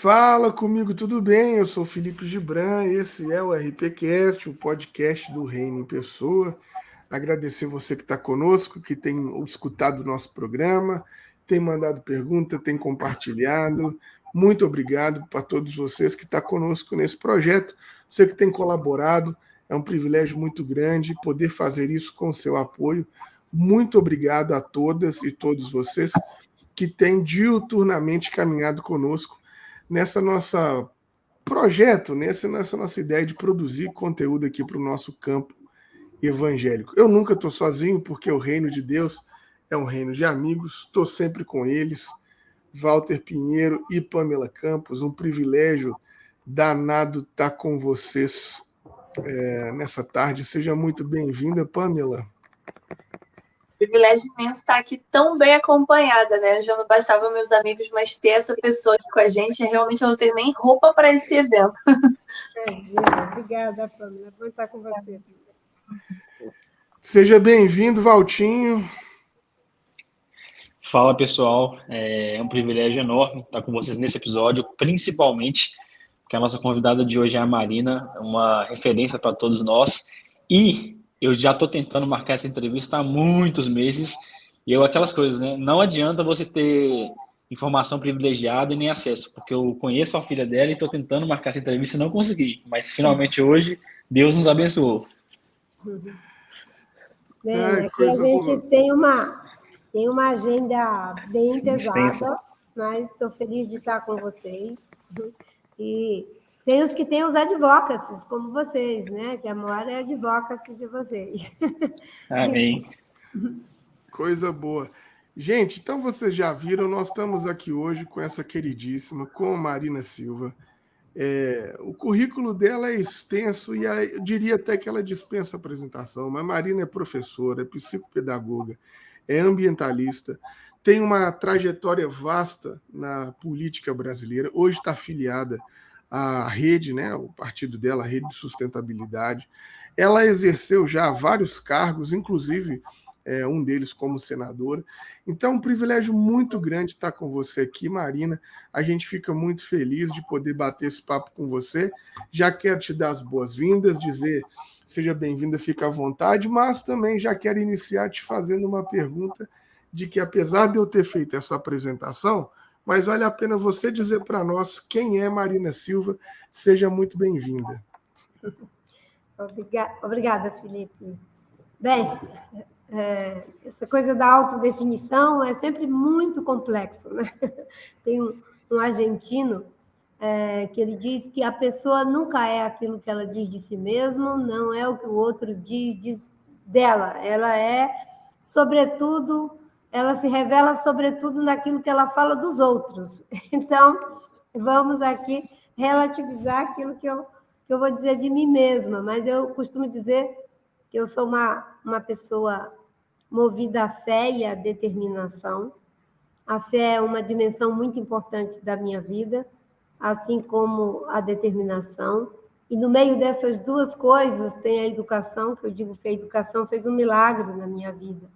Fala comigo, tudo bem? Eu sou Felipe Gibran, esse é o RPCast, o podcast do Reino em Pessoa. Agradecer você que está conosco, que tem escutado o nosso programa, tem mandado pergunta, tem compartilhado. Muito obrigado para todos vocês que estão conosco nesse projeto, você que tem colaborado. É um privilégio muito grande poder fazer isso com o seu apoio. Muito obrigado a todas e todos vocês que têm diuturnamente caminhado conosco nessa nossa projeto, nessa nossa ideia de produzir conteúdo aqui para o nosso campo evangélico. Eu nunca estou sozinho, porque o reino de Deus é um reino de amigos, estou sempre com eles, Walter Pinheiro e Pamela Campos, um privilégio danado estar com vocês nessa tarde. Seja muito bem-vinda, Pamela. Privilégio imenso estar aqui tão bem acompanhada, né? Já não bastava meus amigos, mas ter essa pessoa aqui com a gente, realmente eu não tenho nem roupa para esse evento. Obrigada, Pamela. É bom estar com você. Seja bem-vindo, Valtinho. Fala, pessoal. É um privilégio enorme estar com vocês nesse episódio, principalmente porque a nossa convidada de hoje é a Marina, uma referência para todos nós. E eu já estou tentando marcar essa entrevista há muitos meses. E aquelas coisas, né? Não adianta você ter informação privilegiada e nem acesso, porque eu conheço a filha dela e estou tentando marcar essa entrevista e não consegui. Mas finalmente hoje, Deus nos abençoou. Bem, aqui a gente tem uma agenda bem pesada, extensa. mas estou feliz de estar com vocês. E tem os que têm os advocacies, como vocês, né? Que a Mora é advocacy de vocês. Amém. Coisa boa. Gente, então vocês já viram, nós estamos aqui hoje com essa queridíssima, com a Marina Silva. O currículo dela é extenso e eu diria até que ela dispensa apresentação, mas Marina é professora, é psicopedagoga, é ambientalista, tem uma trajetória vasta na política brasileira, hoje está afiliada à rede, né, o partido dela, a Rede de Sustentabilidade. Ela exerceu já vários cargos, inclusive um deles como senadora. Então, é um privilégio muito grande estar com você aqui, Marina. A gente fica muito feliz de poder bater esse papo com você. Já quero te dar as boas-vindas, dizer seja bem-vinda, fica à vontade, mas também já quero iniciar te fazendo uma pergunta de que, apesar de eu ter feito essa apresentação, mas vale a pena você dizer para nós quem é Marina Silva. Seja muito bem-vinda. Obrigada, Felipe. Bem, essa coisa da autodefinição é sempre muito complexo, né? Tem um argentino que ele diz que a pessoa nunca é aquilo que ela diz de si mesma, não é o que o outro diz dela. Ela sobretudo, ela se revela sobretudo naquilo que ela fala dos outros. Então, vamos aqui relativizar aquilo que eu vou dizer de mim mesma, mas eu costumo dizer que eu sou uma pessoa movida à fé e à determinação. A fé é uma dimensão muito importante da minha vida, assim como a determinação. E no meio dessas duas coisas tem a educação, que eu digo que a educação fez um milagre na minha vida.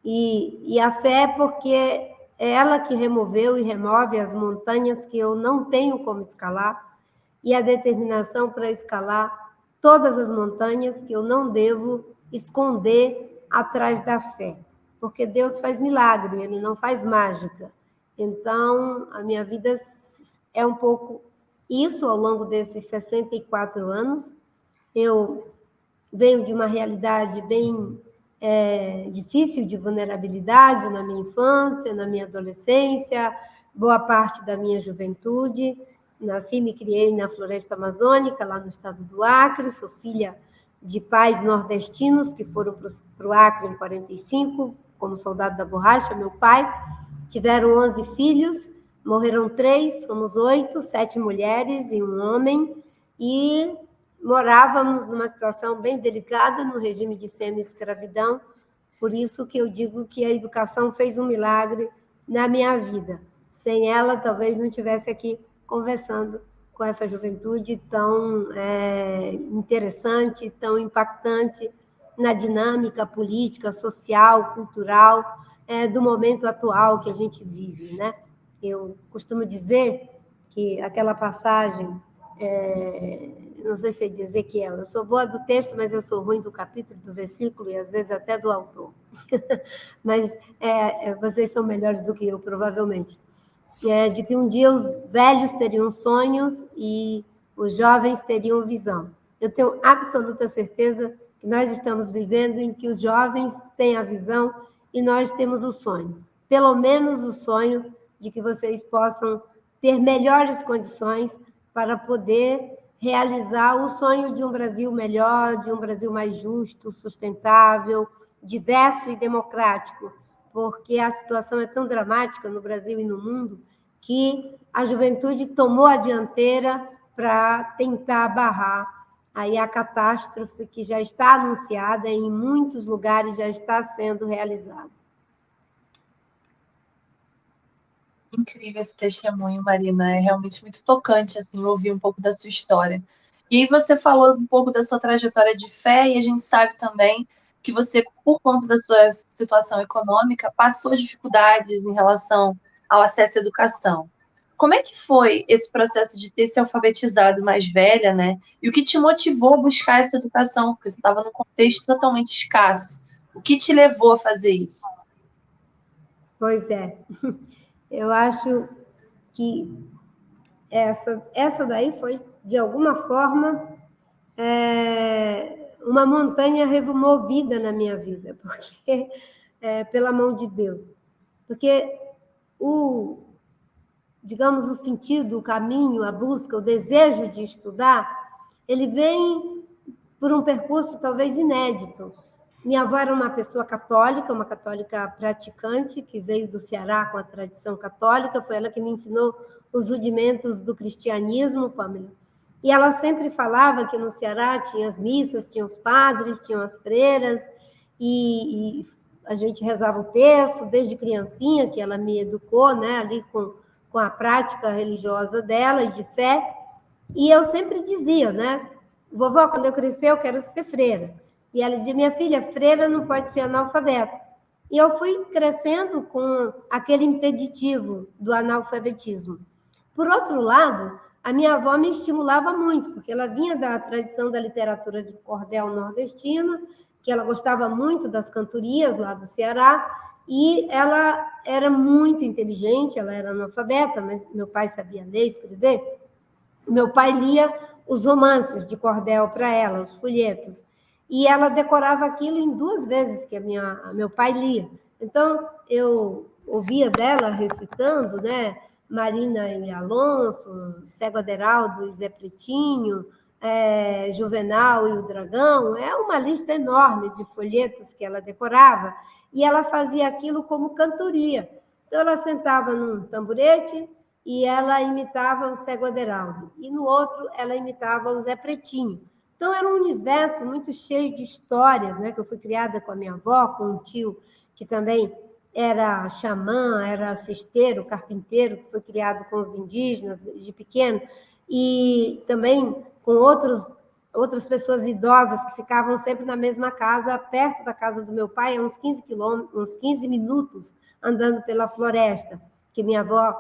E a fé é porque é ela que removeu e remove as montanhas que eu não tenho como escalar, e a determinação para escalar todas as montanhas que eu não devo esconder atrás da fé. Porque Deus faz milagre, Ele não faz mágica. Então, a minha vida é um pouco isso ao longo desses 64 anos. Eu venho de uma realidade bem difícil de vulnerabilidade na minha infância, na minha adolescência, boa parte da minha juventude. Nasci e me criei na floresta amazônica, lá no estado do Acre. Sou filha de pais nordestinos que foram para o Acre em 45, como soldado da borracha. Meu pai tiveram 11 filhos, morreram 3, somos 8, 7 mulheres e um homem, e morávamos numa situação bem delicada, no regime de semi-escravidão. Por isso que eu digo que a educação fez um milagre na minha vida. Sem ela, talvez não estivesse aqui conversando com essa juventude tão interessante, tão impactante na dinâmica política, social, cultural do momento atual que a gente vive, né? Eu costumo dizer que aquela passagem, não sei se dizer que eu sou boa do texto, mas eu sou ruim do capítulo, do versículo e às vezes até do autor. Mas vocês são melhores do que eu, provavelmente. De que um dia os velhos teriam sonhos e os jovens teriam visão. Eu tenho absoluta certeza que nós estamos vivendo em que os jovens têm a visão e nós temos o sonho. Pelo menos o sonho de que vocês possam ter melhores condições para poder realizar o sonho de um Brasil melhor, de um Brasil mais justo, sustentável, diverso e democrático, porque a situação é tão dramática no Brasil e no mundo que a juventude tomou a dianteira para tentar barrar aí a catástrofe que já está anunciada e em muitos lugares já está sendo realizada. Incrível esse testemunho, Marina. É realmente muito tocante assim, ouvir um pouco da sua história. E aí você falou um pouco da sua trajetória de fé, e a gente sabe também que você, por conta da sua situação econômica, passou dificuldades em relação ao acesso à educação. Como é que foi esse processo de ter se alfabetizado mais velha, né? E o que te motivou a buscar essa educação? Porque você estava num contexto totalmente escasso. O que te levou a fazer isso? Pois é. Eu acho que essa daí foi, de alguma forma, uma montanha removida na minha vida, porque pela mão de Deus. Porque digamos, o sentido, o caminho, a busca, o desejo de estudar, ele vem por um percurso talvez inédito. Minha avó era uma pessoa católica, uma católica praticante, que veio do Ceará com a tradição católica, foi ela que me ensinou os rudimentos do cristianismo, Pamela. E ela sempre falava que no Ceará tinha as missas, tinha os padres, tinham as freiras, e a gente rezava o terço desde criancinha, que ela me educou, né, ali com a prática religiosa dela e de fé. E eu sempre dizia, né, vovó, quando eu crescer, eu quero ser freira. E ela dizia, minha filha, freira não pode ser analfabeta. E eu fui crescendo com aquele impeditivo do analfabetismo. Por outro lado, a minha avó me estimulava muito, porque ela vinha da tradição da literatura de cordel nordestina, que ela gostava muito das cantorias lá do Ceará, e ela era muito inteligente, ela era analfabeta, mas meu pai sabia ler e escrever. Meu pai lia os romances de cordel para ela, os folhetos, e ela decorava aquilo em 2 vezes que meu pai lia. Então, eu ouvia dela recitando, né, Marina e Alonso, Cego Aderaldo e Zé Pretinho, Juvenal e o Dragão, é uma lista enorme de folhetos que ela decorava, e ela fazia aquilo como cantoria. Então, ela sentava num tamborete e ela imitava o Cego Aderaldo, e no outro ela imitava o Zé Pretinho. Então, era um universo muito cheio de histórias, né, que eu fui criada com a minha avó, com um tio que também era xamã, era cesteiro, carpinteiro, que foi criado com os indígenas de pequeno, e também com outras pessoas idosas que ficavam sempre na mesma casa, perto da casa do meu pai, uns 15 minutos andando pela floresta, que minha avó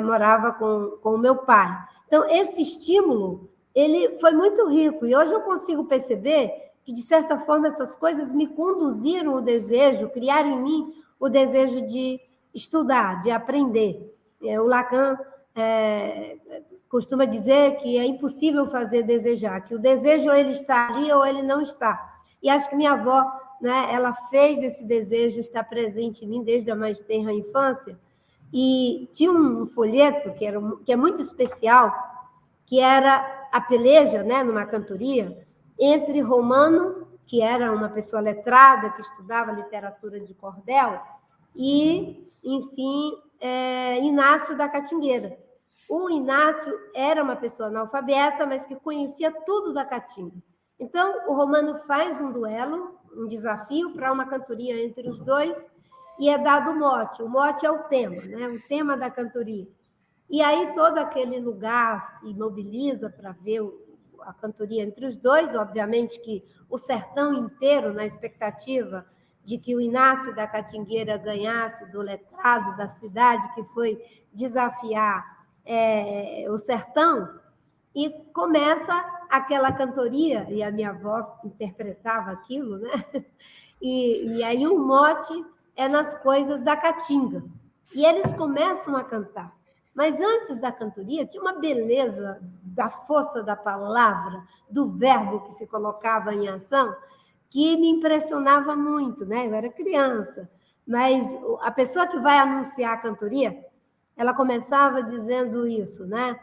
morava com o meu pai. Então, esse estímulo, ele foi muito rico, e hoje eu consigo perceber que, de certa forma, essas coisas me conduziram o desejo, criaram em mim o desejo de estudar, de aprender. O Lacan costuma dizer que é impossível fazer desejar, que o desejo ou ele está ali ou ele não está. E acho que minha avó, né, ela fez esse desejo estar presente em mim desde a mais tenra infância. E tinha um folheto que é muito especial, que era a peleja, né, numa cantoria, entre Romano, que era uma pessoa letrada, que estudava literatura de cordel, e, enfim, Inácio da Catingueira. O Inácio era uma pessoa analfabeta, mas que conhecia tudo da caatinga. Então, o Romano faz um duelo, um desafio para uma cantoria entre os dois, e é dado o mote. O mote é o tema, né? O tema da cantoria. E aí todo aquele lugar se mobiliza para ver a cantoria entre os dois, obviamente que o sertão inteiro na expectativa de que o Inácio da Catingueira ganhasse do letrado da cidade, que foi desafiar o sertão, e começa aquela cantoria, e a minha avó interpretava aquilo, né? E aí o mote é nas coisas da caatinga. E eles começam a cantar. Mas antes da cantoria, tinha uma beleza da força da palavra, do verbo que se colocava em ação, que me impressionava muito, né? Eu era criança. Mas a pessoa que vai anunciar a cantoria, ela começava dizendo isso, né?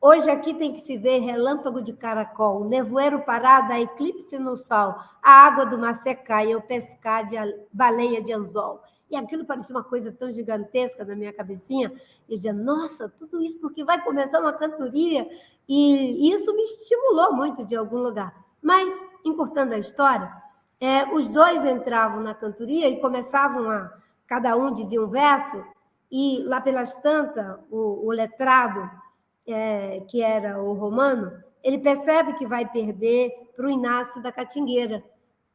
Hoje aqui tem que se ver relâmpago de caracol, nevoeiro parado, a eclipse no sol, a água do mar secar e eu pescar de baleia de anzol. E aquilo parecia uma coisa tão gigantesca na minha cabecinha. Eu dizia, nossa, tudo isso porque vai começar uma cantoria. E isso me estimulou muito de algum lugar. Mas, encurtando a história, os dois entravam na cantoria e começavam cada um dizia um verso, e lá pelas tantas, o letrado, que era o Romano, ele percebe que vai perder para o Inácio da Catingueira.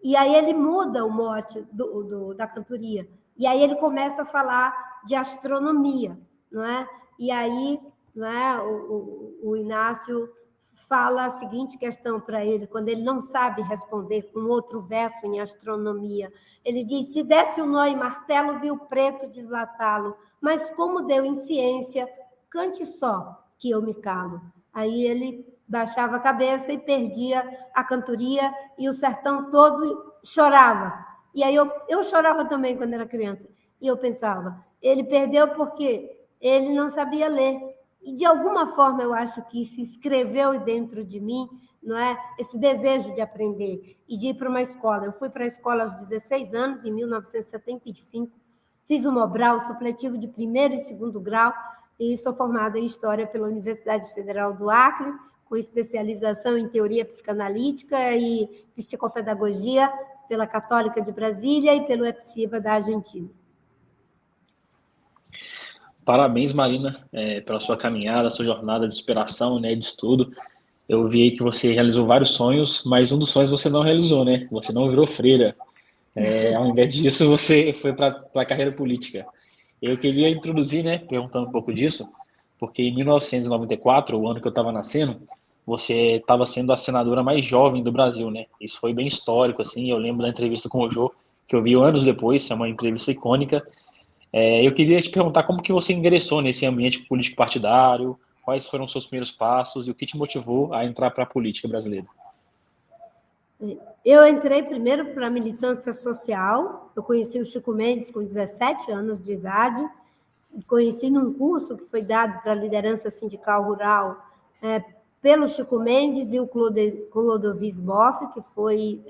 E aí ele muda o mote da cantoria. E aí ele começa a falar de astronomia, não é? E aí, não é, o Inácio fala a seguinte questão para ele, quando ele não sabe responder com outro verso em astronomia. Ele diz, se desse um nó e martelo, viu preto deslatá-lo, mas como deu em ciência, cante só, que eu me calo. Aí ele baixava a cabeça e perdia a cantoria e o sertão todo chorava. E aí eu chorava também quando era criança. E eu pensava, ele perdeu porque ele não sabia ler. E, de alguma forma, eu acho que se escreveu dentro de mim, não é? Esse desejo de aprender e de ir para uma escola. Eu fui para a escola aos 16 anos, em 1975, fiz o Mobral, supletivo de 1º e 2º grau, e sou formada em História pela Universidade Federal do Acre, com especialização em Teoria Psicanalítica e Psicopedagogia pela Católica de Brasília e pelo EPSIBA da Argentina. Parabéns, Marina, pela sua caminhada, sua jornada de inspiração, né, de estudo. Eu vi aí que você realizou vários sonhos, mas um dos sonhos você não realizou, né? Você não virou freira. Ao invés disso, você foi para a carreira política. Eu queria introduzir, né, perguntando um pouco disso, porque em 1994, o ano que eu estava nascendo, você estava sendo a senadora mais jovem do Brasil, né? Isso foi bem histórico, assim. Eu lembro da entrevista com o Jô, que eu vi anos depois, é uma entrevista icônica. Eu queria te perguntar como que você ingressou nesse ambiente político partidário, quais foram os seus primeiros passos e o que te motivou a entrar para a política brasileira. Eu entrei primeiro para a militância social. Eu conheci o Chico Mendes com 17 anos de idade, conheci num curso que foi dado para a liderança sindical rural pelo Chico Mendes e o Clodovis Boff, que foi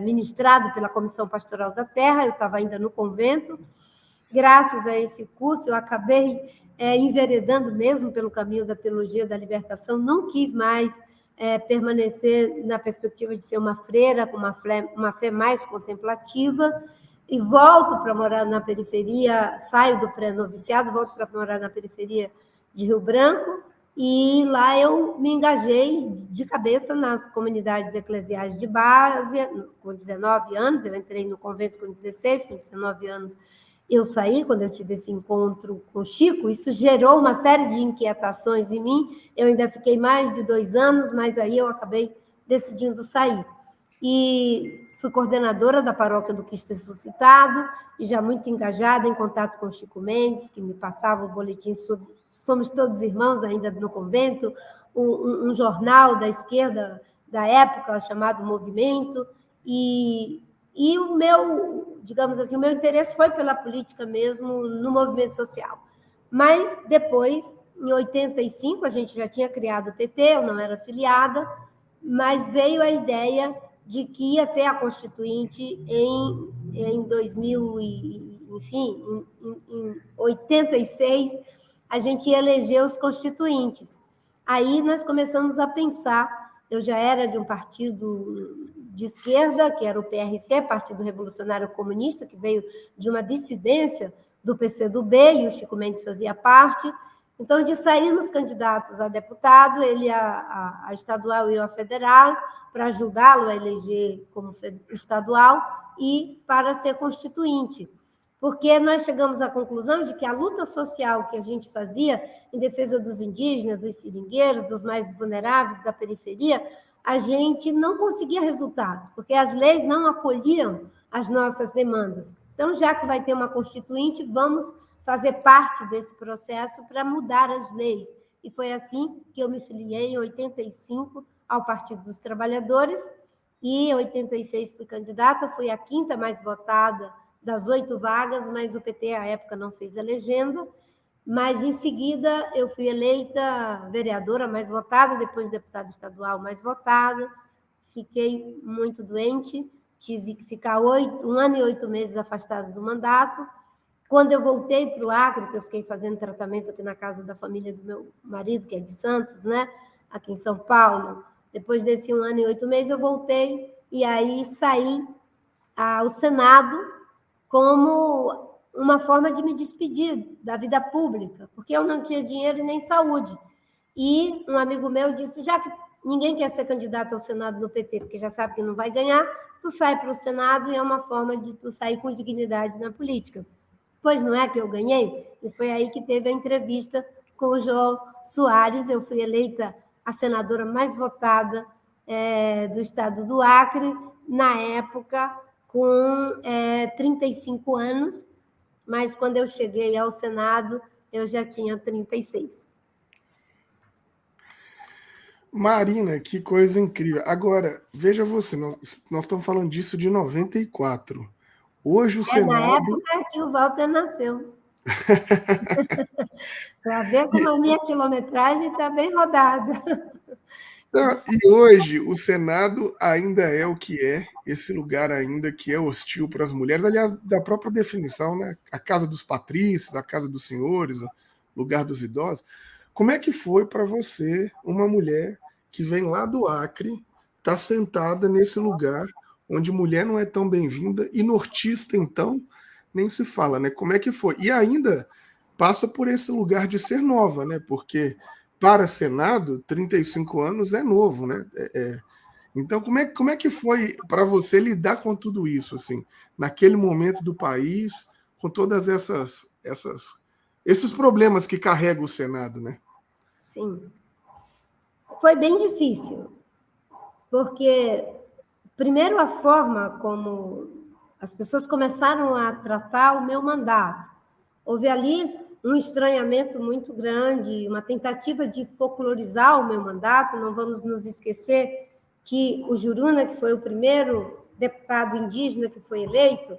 ministrado pela Comissão Pastoral da Terra. Eu estava ainda no convento. Graças a esse curso, eu acabei enveredando mesmo pelo caminho da teologia da libertação, não quis mais permanecer na perspectiva de ser uma freira, com uma fé mais contemplativa, e volto para morar na periferia, saio do pré-noviciado, volto para morar na periferia de Rio Branco, e lá eu me engajei de cabeça nas comunidades eclesiais de base, com 19 anos, eu entrei no convento com 16, com 19 anos eu saí, quando eu tive esse encontro com o Chico, isso gerou uma série de inquietações em mim, eu ainda fiquei mais de 2 anos, mas aí eu acabei decidindo sair. E fui coordenadora da paróquia do Cristo Ressuscitado, e já muito engajada em contato com o Chico Mendes, que me passava o boletim sobre Somos Todos Irmãos, ainda no convento, um jornal da esquerda da época, chamado Movimento, e o meu, digamos assim, o meu interesse foi pela política mesmo, no movimento social. Mas depois, em 85, a gente já tinha criado o PT, eu não era filiada, mas veio a ideia de que ia ter a Constituinte em 2000, enfim, em 86, a gente ia eleger os constituintes. Aí nós começamos a pensar, eu já era de um partido de esquerda, que era o PRC, Partido Revolucionário Comunista, que veio de uma dissidência do PCdoB, e o Chico Mendes fazia parte. Então, de sairmos candidatos a deputado, ele a estadual e eu a federal, para ajudá-lo a eleger como estadual e para ser constituinte. porque nós chegamos à conclusão de que a luta social que a gente fazia em defesa dos indígenas, dos seringueiros, dos mais vulneráveis, da periferia, a gente não conseguia resultados, porque as leis não acolhiam as nossas demandas. Então, já que vai ter uma constituinte, vamos fazer parte desse processo para mudar as leis. E foi assim que eu me filiei em 85 ao Partido dos Trabalhadores, e em 86 fui candidata, fui a 5ª mais votada das 8 vagas, mas o PT, à época, não fez a legenda. Mas, em seguida, eu fui eleita vereadora mais votada, depois deputada estadual mais votada. Fiquei muito doente, tive que ficar 1 ano e 8 meses afastada do mandato. Quando eu voltei para o Acre, que eu fiquei fazendo tratamento aqui na casa da família do meu marido, que é de Santos, né? Aqui em São Paulo, depois desse 1 ano e 8 meses, eu voltei e aí saí ao Senado como uma forma de me despedir da vida pública, porque eu não tinha dinheiro e nem saúde. E um amigo meu disse, já que ninguém quer ser candidato ao Senado no PT, porque já sabe que não vai ganhar, tu sai para o Senado e é uma forma de tu sair com dignidade na política. Pois não é que eu ganhei? E foi aí que teve a entrevista com o João Soares. Eu fui eleita a senadora mais votada do estado do Acre, na época, com 35 anos, mas quando eu cheguei ao Senado, eu já tinha 36. Marina, que coisa incrível. Agora, veja você, nós estamos falando disso de 94. Hoje o Senado... Na época que o Walter nasceu. Para ver como a minha quilometragem está bem rodada. E hoje o Senado ainda é o que é, esse lugar ainda que é hostil para as mulheres, aliás, da própria definição, né? A casa dos patrícios, a casa dos senhores, o lugar dos idosos. Como é que foi para você, uma mulher que vem lá do Acre, estar sentada nesse lugar onde mulher não é tão bem-vinda e nortista, então, nem se fala, né? Como é que foi? E ainda passa por esse lugar de ser nova, né? Porque para Senado, 35 anos é novo, né? Então, como é que foi para você lidar com tudo isso, assim, naquele momento do país, com todas esses problemas que carrega o Senado, né? Sim. Foi bem difícil, porque, primeiro, a forma como as pessoas começaram a tratar o meu mandato. Houve ali um estranhamento muito grande, uma tentativa de folclorizar o meu mandato. Não vamos nos esquecer que o Juruna, que foi o primeiro deputado indígena que foi eleito,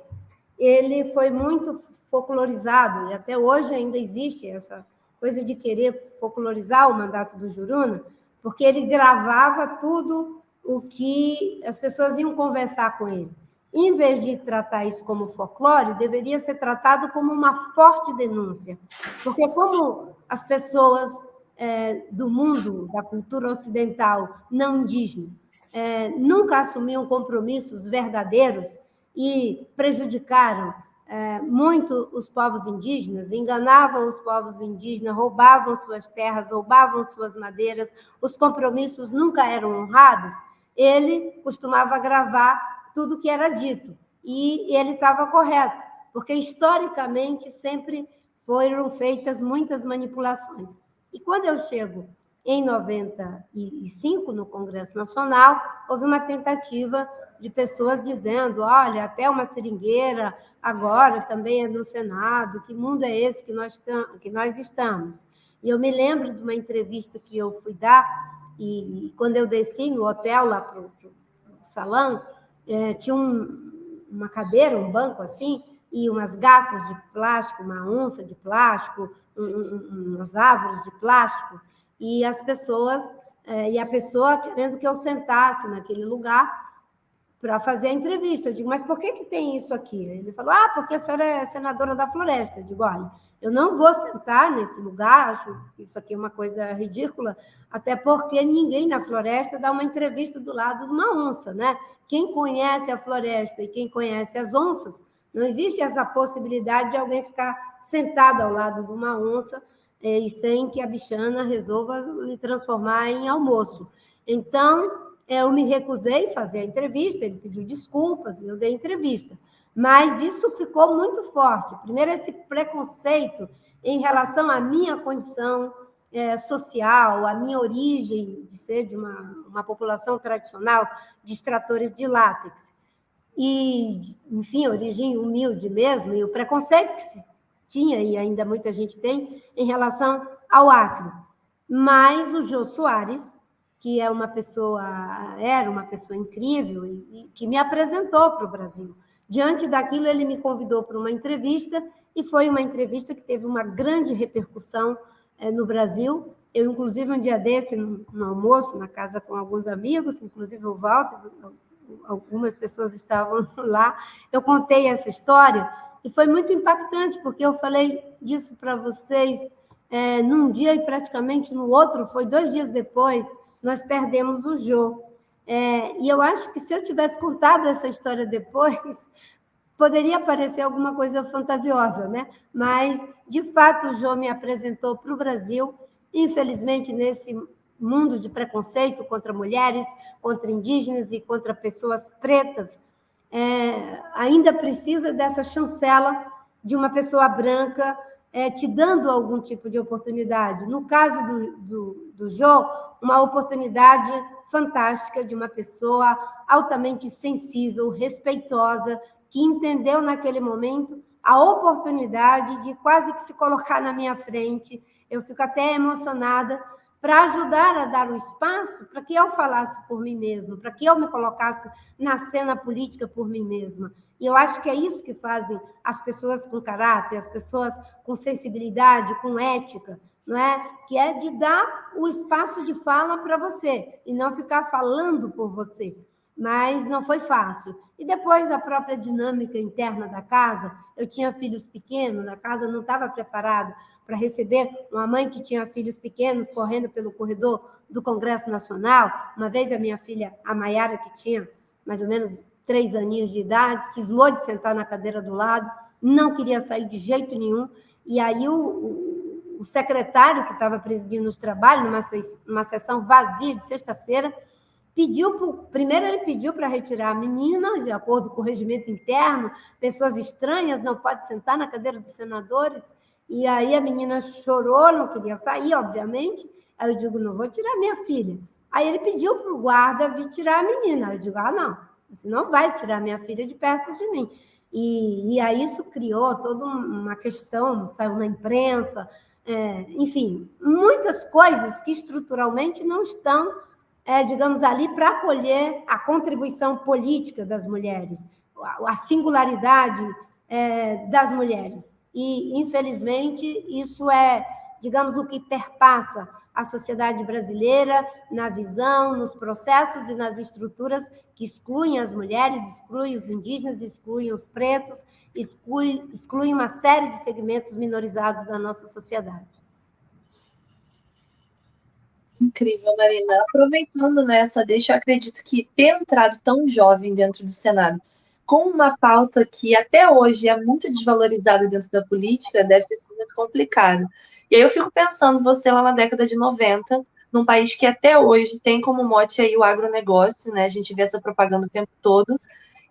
ele foi muito folclorizado, e até hoje ainda existe essa coisa de querer folclorizar o mandato do Juruna, porque ele gravava tudo o que as pessoas iam conversar com ele. Em vez de tratar isso como folclore, deveria ser tratado como uma forte denúncia. Porque como as pessoas do mundo, da cultura ocidental não indígena, nunca assumiam compromissos verdadeiros e prejudicaram muito os povos indígenas, enganavam os povos indígenas, roubavam suas terras, roubavam suas madeiras, os compromissos nunca eram honrados, ele costumava gravar tudo que era dito. E ele estava correto, porque, historicamente, sempre foram feitas muitas manipulações. E quando eu chego em 95, no Congresso Nacional, houve uma tentativa de pessoas dizendo, olha, até uma seringueira agora também é no Senado, que mundo é esse que nós estamos? E eu me lembro de uma entrevista que eu fui dar, e quando eu desci no hotel, lá para o salão, tinha uma cadeira, um banco assim, e umas garças de plástico, uma onça de plástico, umas árvores de plástico, e as pessoas, e a pessoa querendo que eu sentasse naquele lugar para fazer a entrevista. Eu digo, mas por que tem isso aqui? Ele falou, porque a senhora é senadora da Floresta. Eu digo, olha, eu não vou sentar nesse lugar, acho que isso aqui é uma coisa ridícula, até porque ninguém na Floresta dá uma entrevista do lado de uma onça, né? Quem conhece a Floresta e quem conhece as onças, não existe essa possibilidade de alguém ficar sentado ao lado de uma onça e sem que a bichana resolva lhe transformar em almoço. Então, eu me recusei a fazer a entrevista, ele pediu desculpas, eu dei a entrevista. Mas isso ficou muito forte. Primeiro, esse preconceito em relação à minha condição social, à minha origem de ser de uma população tradicional de extratores de látex. E, enfim, origem humilde mesmo, e o preconceito que se tinha, e ainda muita gente tem, em relação ao Acre. Mas o Jô Soares, que era uma pessoa incrível e que me apresentou para o Brasil. Diante daquilo, ele me convidou para uma entrevista, e foi uma entrevista que teve uma grande repercussão no Brasil. Eu, inclusive, um dia desse, no almoço, na casa com alguns amigos, inclusive o Walter, algumas pessoas estavam lá, eu contei essa história, e foi muito impactante, porque eu falei disso para vocês num dia, e praticamente no outro, foi 2 dias depois, nós perdemos o Jô. E eu acho que se eu tivesse contado essa história depois, poderia parecer alguma coisa fantasiosa, né? Mas, de fato, o Jô me apresentou para o Brasil. Infelizmente, nesse mundo de preconceito contra mulheres, contra indígenas e contra pessoas pretas, ainda precisa dessa chancela de uma pessoa branca te dando algum tipo de oportunidade. No caso do Jô, uma oportunidade fantástica de uma pessoa altamente sensível, respeitosa, que entendeu naquele momento a oportunidade de quase que se colocar na minha frente. Eu fico até emocionada, para ajudar a dar o espaço para que eu falasse por mim mesma, para que eu me colocasse na cena política por mim mesma. E eu acho que é isso que fazem as pessoas com caráter, as pessoas com sensibilidade, com ética, não é? Que é de dar o espaço de fala para você e não ficar falando por você. Mas não foi fácil. E depois a própria dinâmica interna da casa, eu tinha filhos pequenos, a casa não estava preparada para receber uma mãe que tinha filhos pequenos correndo pelo corredor do Congresso Nacional. Uma vez a minha filha, a Maiara, que tinha mais ou menos 3 aninhos de idade, cismou de sentar na cadeira do lado, não queria sair de jeito nenhum, e aí o secretário que estava presidindo os trabalhos, numa sessão vazia de sexta-feira, primeiro ele pediu para retirar a menina, de acordo com o regimento interno, pessoas estranhas não podem sentar na cadeira dos senadores, e aí a menina chorou, não queria sair, obviamente. Aí eu digo, não vou tirar minha filha. Aí ele pediu para o guarda vir tirar a menina. Eu digo, não, você não vai tirar minha filha de perto de mim. E aí isso criou toda uma questão, saiu na imprensa, enfim, muitas coisas que estruturalmente não estão, digamos, ali para acolher a contribuição política das mulheres, a singularidade das mulheres. E, infelizmente, isso é, digamos, o que perpassa a sociedade brasileira na visão, nos processos e nas estruturas que excluem as mulheres, excluem os indígenas, excluem os pretos, excluem uma série de segmentos minorizados da nossa sociedade. Incrível, Marina. Aproveitando nessa deixa, eu acredito que ter entrado tão jovem dentro do Senado, com uma pauta que até hoje é muito desvalorizada dentro da política, deve ter sido muito complicado. E aí eu fico pensando, você lá na década de 90, num país que até hoje tem como mote aí o agronegócio, né? A gente vê essa propaganda o tempo todo.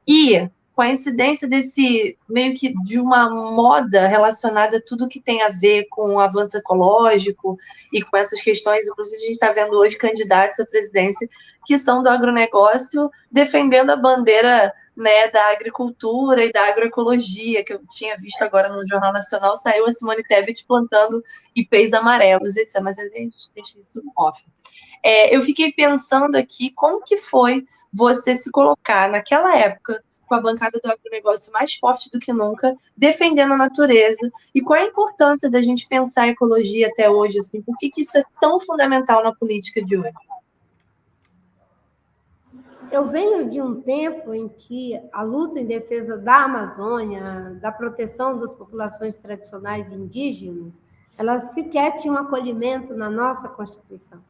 E com a incidência desse meio que de uma moda relacionada a tudo que tem a ver com o avanço ecológico e com essas questões, inclusive a gente está vendo hoje candidatos à presidência que são do agronegócio defendendo a bandeira, né, da agricultura e da agroecologia, que eu tinha visto agora no Jornal Nacional, saiu a Simone Tebet plantando ipês amarelos, etc. Mas a gente deixa isso off. Eu fiquei pensando aqui como que foi você se colocar naquela época com a bancada do agronegócio mais forte do que nunca, defendendo a natureza, e qual a importância da gente pensar a ecologia até hoje, assim, por que isso é tão fundamental na política de hoje? Eu venho de um tempo em que a luta em defesa da Amazônia, da proteção das populações tradicionais indígenas, ela sequer tinha um acolhimento na nossa Constituição.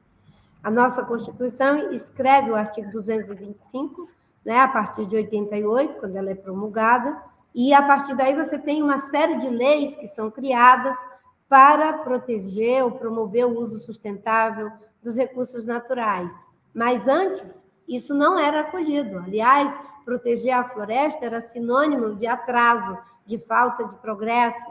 A nossa Constituição escreve o artigo 225, né, a partir de 88, quando ela é promulgada, e a partir daí você tem uma série de leis que são criadas para proteger ou promover o uso sustentável dos recursos naturais. Mas antes, isso não era acolhido. Aliás, proteger a floresta era sinônimo de atraso, de falta de progresso.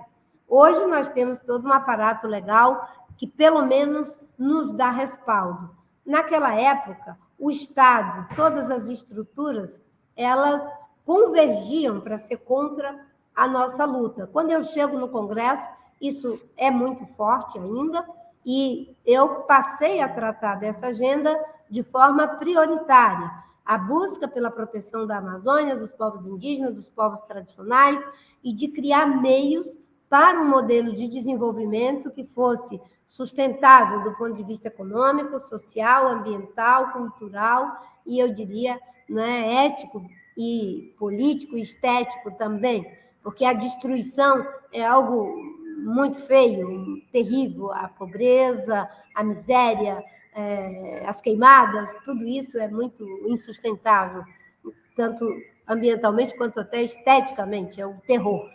Hoje nós temos todo um aparato legal que, pelo menos, nos dá respaldo. Naquela época, o Estado, todas as estruturas, elas convergiam para ser contra a nossa luta. Quando eu chego no Congresso, isso é muito forte ainda, e eu passei a tratar dessa agenda de forma prioritária. A busca pela proteção da Amazônia, dos povos indígenas, dos povos tradicionais, e de criar meios para um modelo de desenvolvimento que fosse sustentável do ponto de vista econômico, social, ambiental, cultural e, eu diria, né, ético e político e estético também, porque a destruição é algo muito feio, terrível, a pobreza, a miséria, as queimadas, tudo isso é muito insustentável, tanto ambientalmente quanto até esteticamente, é um terror.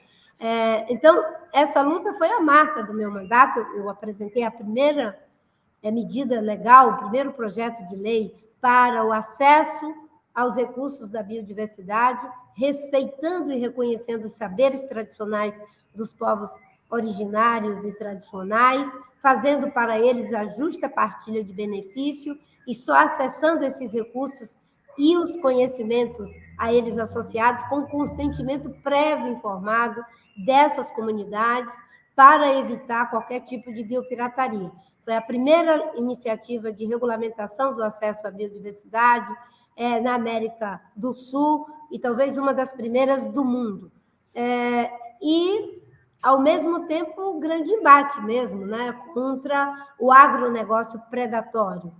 Então, essa luta foi a marca do meu mandato. Eu apresentei a primeira medida legal, o primeiro projeto de lei para o acesso aos recursos da biodiversidade, respeitando e reconhecendo os saberes tradicionais dos povos originários e tradicionais, fazendo para eles a justa partilha de benefício e só acessando esses recursos e os conhecimentos a eles associados com consentimento prévio informado dessas comunidades para evitar qualquer tipo de biopirataria. Foi a primeira iniciativa de regulamentação do acesso à biodiversidade na América do Sul e talvez uma das primeiras do mundo. E, ao mesmo tempo, o grande embate mesmo, né, contra o agronegócio predatório.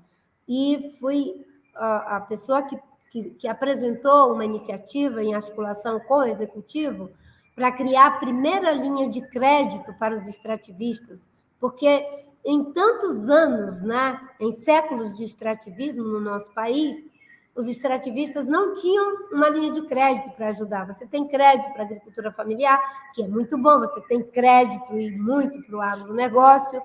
E fui a pessoa que apresentou uma iniciativa em articulação com o Executivo para criar a primeira linha de crédito para os extrativistas, porque em tantos anos, né, em séculos de extrativismo no nosso país, os extrativistas não tinham uma linha de crédito para ajudar. Você tem crédito para a agricultura familiar, que é muito bom, você tem crédito e muito para o agronegócio,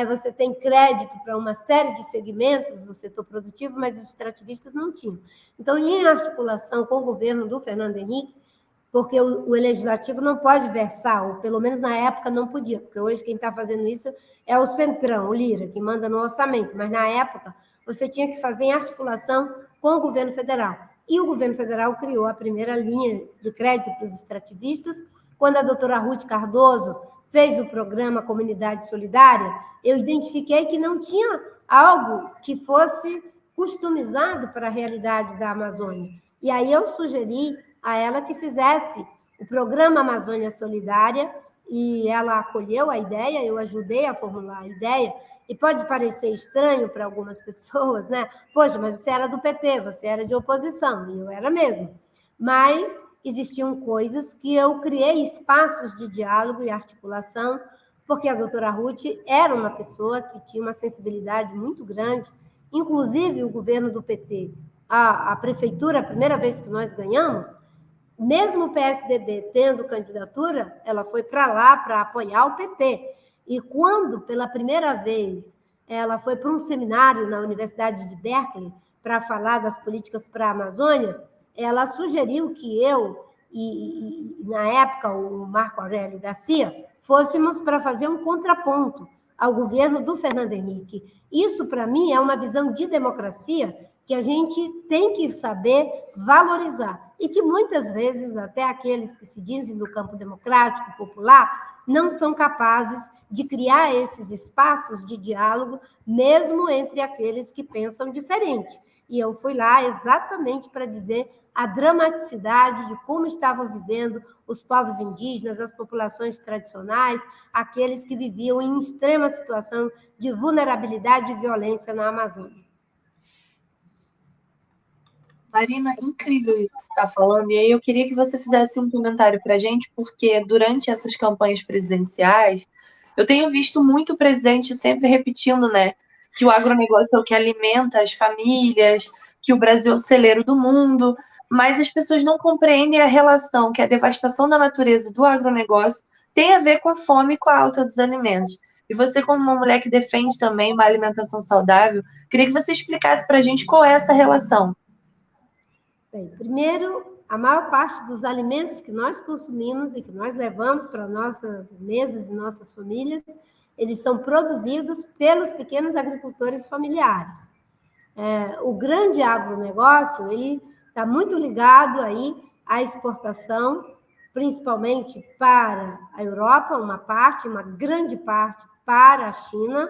você tem crédito para uma série de segmentos do setor produtivo, mas os extrativistas não tinham. Então, em articulação com o governo do Fernando Henrique, porque o legislativo não pode versar, ou pelo menos na época não podia, porque hoje quem está fazendo isso é o Centrão, o Lira, que manda no orçamento, mas na época você tinha que fazer em articulação com o governo federal. E o governo federal criou a primeira linha de crédito para os extrativistas. Quando a doutora Ruth Cardoso fez o programa Comunidade Solidária, eu identifiquei que não tinha algo que fosse customizado para a realidade da Amazônia. E aí eu sugeri a ela que fizesse o programa Amazônia Solidária, e ela acolheu a ideia, eu ajudei a formular a ideia, e pode parecer estranho para algumas pessoas, né? Poxa, mas você era do PT, você era de oposição, e eu era mesmo. Mas existiam coisas que eu criei espaços de diálogo e articulação, porque a doutora Ruth era uma pessoa que tinha uma sensibilidade muito grande, inclusive o governo do PT, a prefeitura, a primeira vez que nós ganhamos, mesmo o PSDB tendo candidatura, ela foi para lá para apoiar o PT. E quando, pela primeira vez, ela foi para um seminário na Universidade de Berkeley para falar das políticas para a Amazônia, ela sugeriu que eu e na época, o Marco Aurélio Garcia, fôssemos para fazer um contraponto ao governo do Fernando Henrique. Isso, para mim, é uma visão de democracia que a gente tem que saber valorizar e que, muitas vezes, até aqueles que se dizem do campo democrático, popular, não são capazes de criar esses espaços de diálogo, mesmo entre aqueles que pensam diferente. E eu fui lá exatamente para dizer a dramaticidade de como estavam vivendo os povos indígenas, as populações tradicionais, aqueles que viviam em extrema situação de vulnerabilidade e violência na Amazônia. Marina, incrível isso que você está falando, e aí eu queria que você fizesse um comentário para a gente, porque durante essas campanhas presidenciais, eu tenho visto muito presidente sempre repetindo, né, que o agronegócio é o que alimenta as famílias, que o Brasil é o celeiro do mundo, mas as pessoas não compreendem a relação que a devastação da natureza do agronegócio tem a ver com a fome e com a alta dos alimentos. E você, como uma mulher que defende também uma alimentação saudável, queria que você explicasse para a gente qual é essa relação. Bem, primeiro, a maior parte dos alimentos que nós consumimos e que nós levamos para nossas mesas e nossas famílias, eles são produzidos pelos pequenos agricultores familiares. O grande agronegócio, ele está muito ligado aí à exportação, principalmente para a Europa, uma grande parte para a China,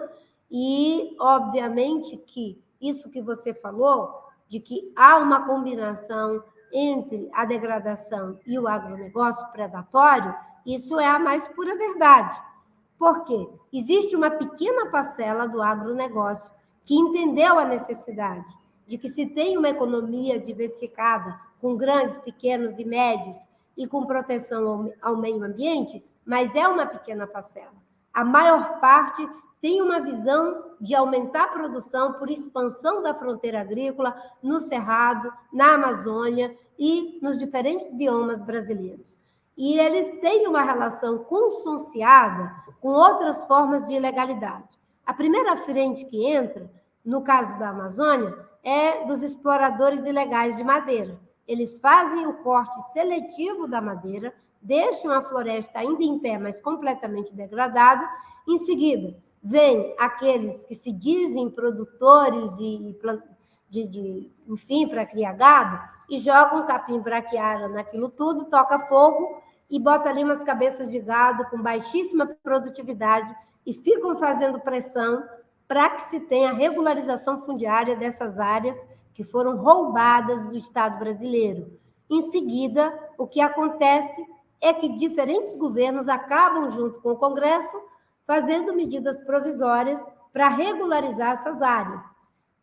e, obviamente, que isso que você falou, de que há uma combinação entre a degradação e o agronegócio predatório, isso é a mais pura verdade. Por quê? Existe uma pequena parcela do agronegócio que entendeu a necessidade de que se tenha uma economia diversificada, com grandes, pequenos e médios, e com proteção ao meio ambiente, mas é uma pequena parcela. A maior parte tem uma visão de aumentar a produção por expansão da fronteira agrícola no Cerrado, na Amazônia e nos diferentes biomas brasileiros. E eles têm uma relação consociada com outras formas de ilegalidade. A primeira frente que entra, no caso da Amazônia, é dos exploradores ilegais de madeira. Eles fazem o corte seletivo da madeira, deixam a floresta ainda em pé, mas completamente degradada. Em seguida, vêm aqueles que se dizem produtores enfim, para criar gado, e jogam capim braquiária naquilo tudo, toca fogo e bota ali umas cabeças de gado com baixíssima produtividade e ficam fazendo pressão para que se tenha regularização fundiária dessas áreas que foram roubadas do Estado brasileiro. Em seguida, o que acontece é que diferentes governos acabam, junto com o Congresso, fazendo medidas provisórias para regularizar essas áreas.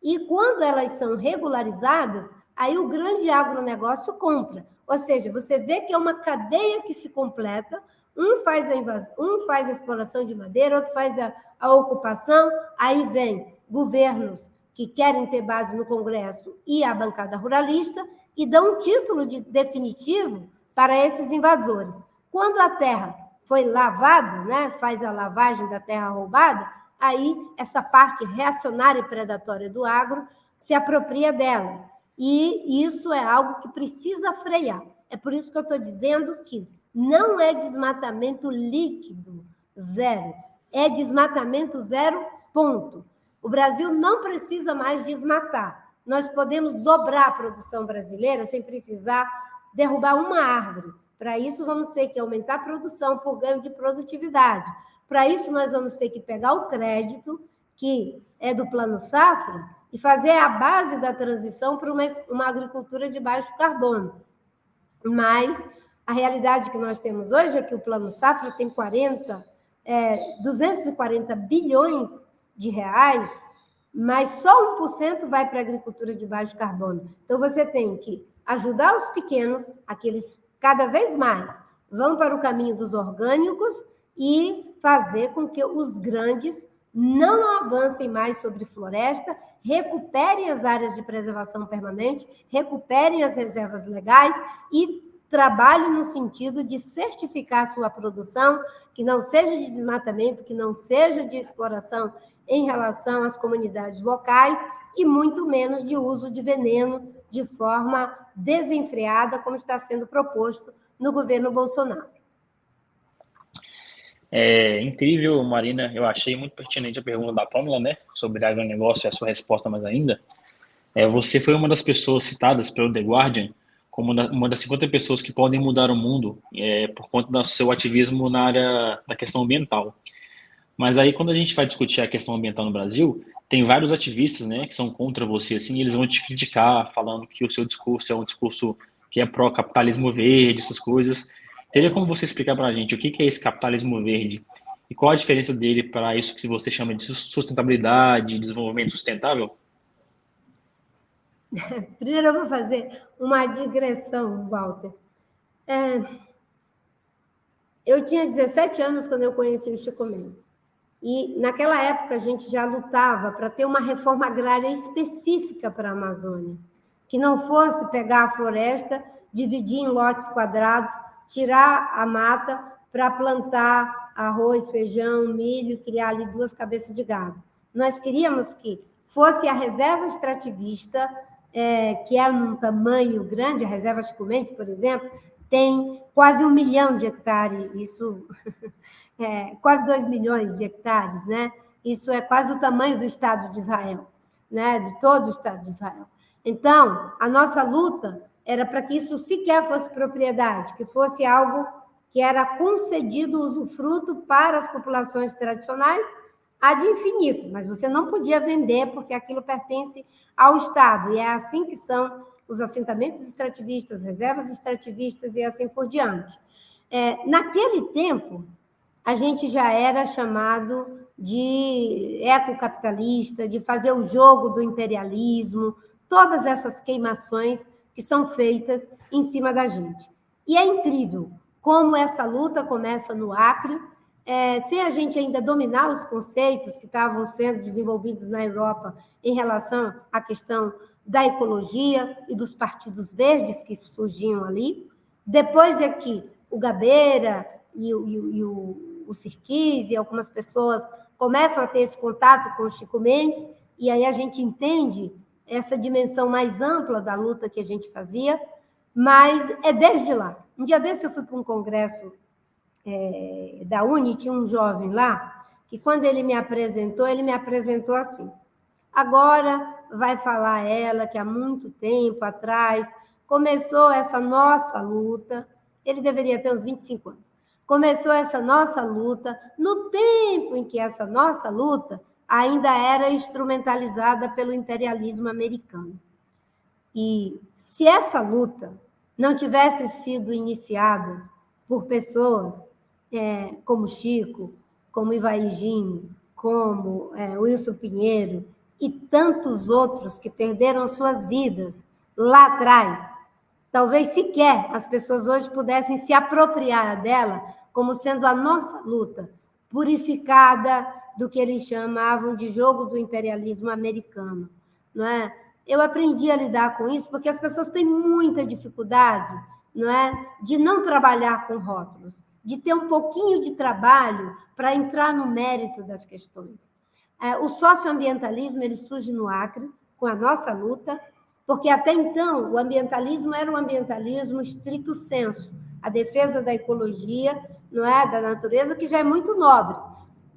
E quando elas são regularizadas, aí o grande agronegócio compra. Ou seja, você vê que é uma cadeia que se completa, um faz a exploração de madeira, outro faz a ocupação, aí vem governos que querem ter base no Congresso e a bancada ruralista e dão um título definitivo para esses invasores. Quando a terra foi lavada, né, faz a lavagem da terra roubada, aí essa parte reacionária e predatória do agro se apropria delas. E isso é algo que precisa frear. É por isso que eu estou dizendo que não é desmatamento líquido, zero. É desmatamento zero, ponto. O Brasil não precisa mais desmatar. Nós podemos dobrar a produção brasileira sem precisar derrubar uma árvore. Para isso, vamos ter que aumentar a produção por ganho de produtividade. Para isso, nós vamos ter que pegar o crédito, que é do Plano Safra, e fazer a base da transição para uma agricultura de baixo carbono. Mas a realidade que nós temos hoje é que o Plano Safra tem 240 bilhões de reais, mas só 1% vai para a agricultura de baixo carbono. Então, você tem que ajudar os pequenos, aqueles cada vez mais vão para o caminho dos orgânicos e fazer com que os grandes não avancem mais sobre floresta, recuperem as áreas de preservação permanente, recuperem as reservas legais e trabalhem no sentido de certificar a sua produção, que não seja de desmatamento, que não seja de exploração em relação às comunidades locais e muito menos de uso de veneno de forma desenfreada, como está sendo proposto no governo Bolsonaro. É incrível, Marina. Eu achei muito pertinente a pergunta da Pâmela, né, sobre agronegócio e a sua resposta mais ainda. Você foi uma das pessoas citadas pelo The Guardian como uma das 50 pessoas que podem mudar o mundo por conta do seu ativismo na área da questão ambiental. Mas aí, quando a gente vai discutir a questão ambiental no Brasil, tem vários ativistas, né, que são contra você, assim, e eles vão te criticar, falando que o seu discurso é um discurso que é pró-capitalismo verde, essas coisas. Teria como você explicar para a gente o que é esse capitalismo verde e qual a diferença dele para isso que você chama de sustentabilidade, desenvolvimento sustentável? Primeiro eu vou fazer uma digressão, Walter. Eu tinha 17 anos quando eu conheci o Chico Mendes. E, naquela época, a gente já lutava para ter uma reforma agrária específica para a Amazônia, que não fosse pegar a floresta, dividir em lotes quadrados, tirar a mata para plantar arroz, feijão, milho, criar ali 2 cabeças de gado. Nós queríamos que fosse a reserva extrativista que é num tamanho grande, a reserva Chico Mendes, por exemplo, tem quase 1 milhão de hectares, isso quase 2 milhões de hectares, né? Isso é quase o tamanho do Estado de Israel, né? De todo o Estado de Israel. Então, a nossa luta era para que isso sequer fosse propriedade, que fosse algo que era concedido usufruto para as populações tradicionais ad infinito, mas você não podia vender porque aquilo pertence ao Estado, e é assim que são os assentamentos extrativistas, reservas extrativistas e assim por diante. Naquele tempo, a gente já era chamado de ecocapitalista, de fazer o jogo do imperialismo, todas essas queimações que são feitas em cima da gente. E é incrível como essa luta começa no Acre, sem a gente ainda dominar os conceitos que estavam sendo desenvolvidos na Europa em relação à questão da ecologia e dos partidos verdes que surgiam ali. Depois é que o Gabeira e o Sirquis e algumas pessoas começam a ter esse contato com o Chico Mendes, e aí a gente entende essa dimensão mais ampla da luta que a gente fazia, mas é desde lá. Um dia desse eu fui para um congresso da Uni, tinha um jovem lá, que quando ele me apresentou assim: agora vai falar ela que há muito tempo atrás começou essa nossa luta, ele deveria ter uns 25 anos, começou essa nossa luta no tempo em que essa nossa luta ainda era instrumentalizada pelo imperialismo americano. E se essa luta não tivesse sido iniciada por pessoas como Chico, como Ivaí Gini, como Wilson Pinheiro e tantos outros que perderam suas vidas lá atrás, talvez sequer as pessoas hoje pudessem se apropriar dela como sendo a nossa luta, purificada do que eles chamavam de jogo do imperialismo americano, não é? Eu aprendi a lidar com isso porque as pessoas têm muita dificuldade, não é, de não trabalhar com rótulos, de ter um pouquinho de trabalho para entrar no mérito das questões. O socioambientalismo ele surge no Acre, com a nossa luta, porque até então o ambientalismo era um ambientalismo estrito sensu, a defesa da ecologia, não é, da natureza, que já é muito nobre.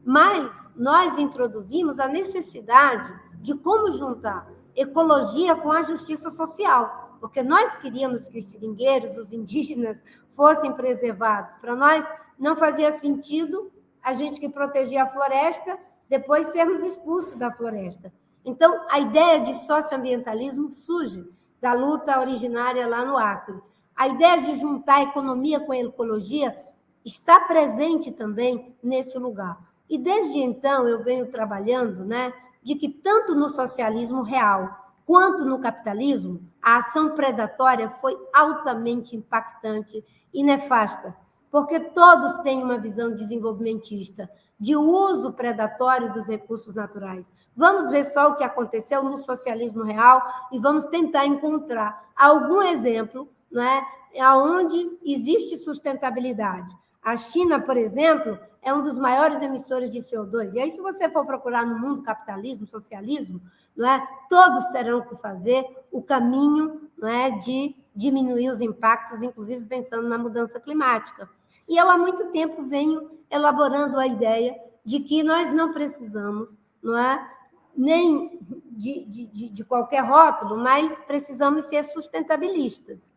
Mas nós introduzimos a necessidade de como juntar ecologia com a justiça social, porque nós queríamos que os seringueiros, os indígenas, fossem preservados. Para nós não fazia sentido a gente que protegia a floresta depois sermos expulsos da floresta. Então, a ideia de socioambientalismo surge da luta originária lá no Acre. A ideia de juntar a economia com a ecologia está presente também nesse lugar. E desde então eu venho trabalhando, né, de que tanto no socialismo real quanto no capitalismo, a ação predatória foi altamente impactante e nefasta, porque todos têm uma visão desenvolvimentista, de uso predatório dos recursos naturais. Vamos ver só o que aconteceu no socialismo real e vamos tentar encontrar algum exemplo, né, onde existe sustentabilidade. A China, por exemplo, é um dos maiores emissores de CO2. E aí, se você for procurar no mundo capitalismo, socialismo, não é, todos terão que fazer o caminho, não é, de diminuir os impactos, inclusive pensando na mudança climática. E eu, há muito tempo, venho elaborando a ideia de que nós não precisamos, não é, nem de qualquer rótulo, mas precisamos ser sustentabilistas.